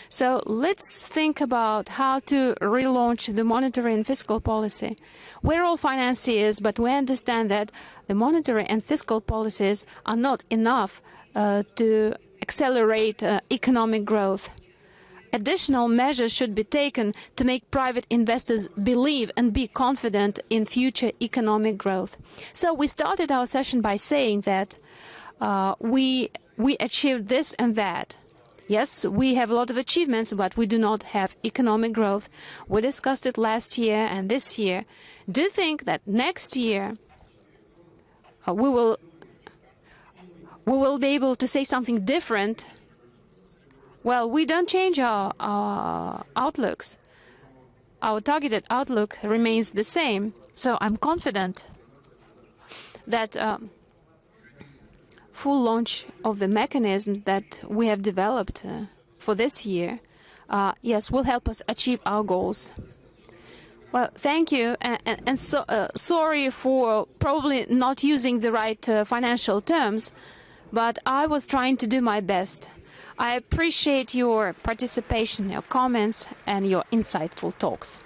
So let's think about how to relaunch the monetary and fiscal policy. We're all financiers, but we understand that the monetary and fiscal policies are not enough to accelerate economic growth. Additional measures should be taken to make private investors believe and be confident in future economic growth. So we started our session by saying that we achieved this and that. Yes, we have a lot of achievements, but we do not have economic growth. We discussed it last year and this year. Do you think that next year we will be able to say something different? Well, we don't change our outlooks. Our targeted outlook remains the same. So I'm confident that full launch of the mechanism that we have developed for this year, yes, will help us achieve our goals. Well, thank you, and so, sorry for probably not using the right financial terms, but I was trying to do my best. I appreciate your participation, your comments, and your insightful talks.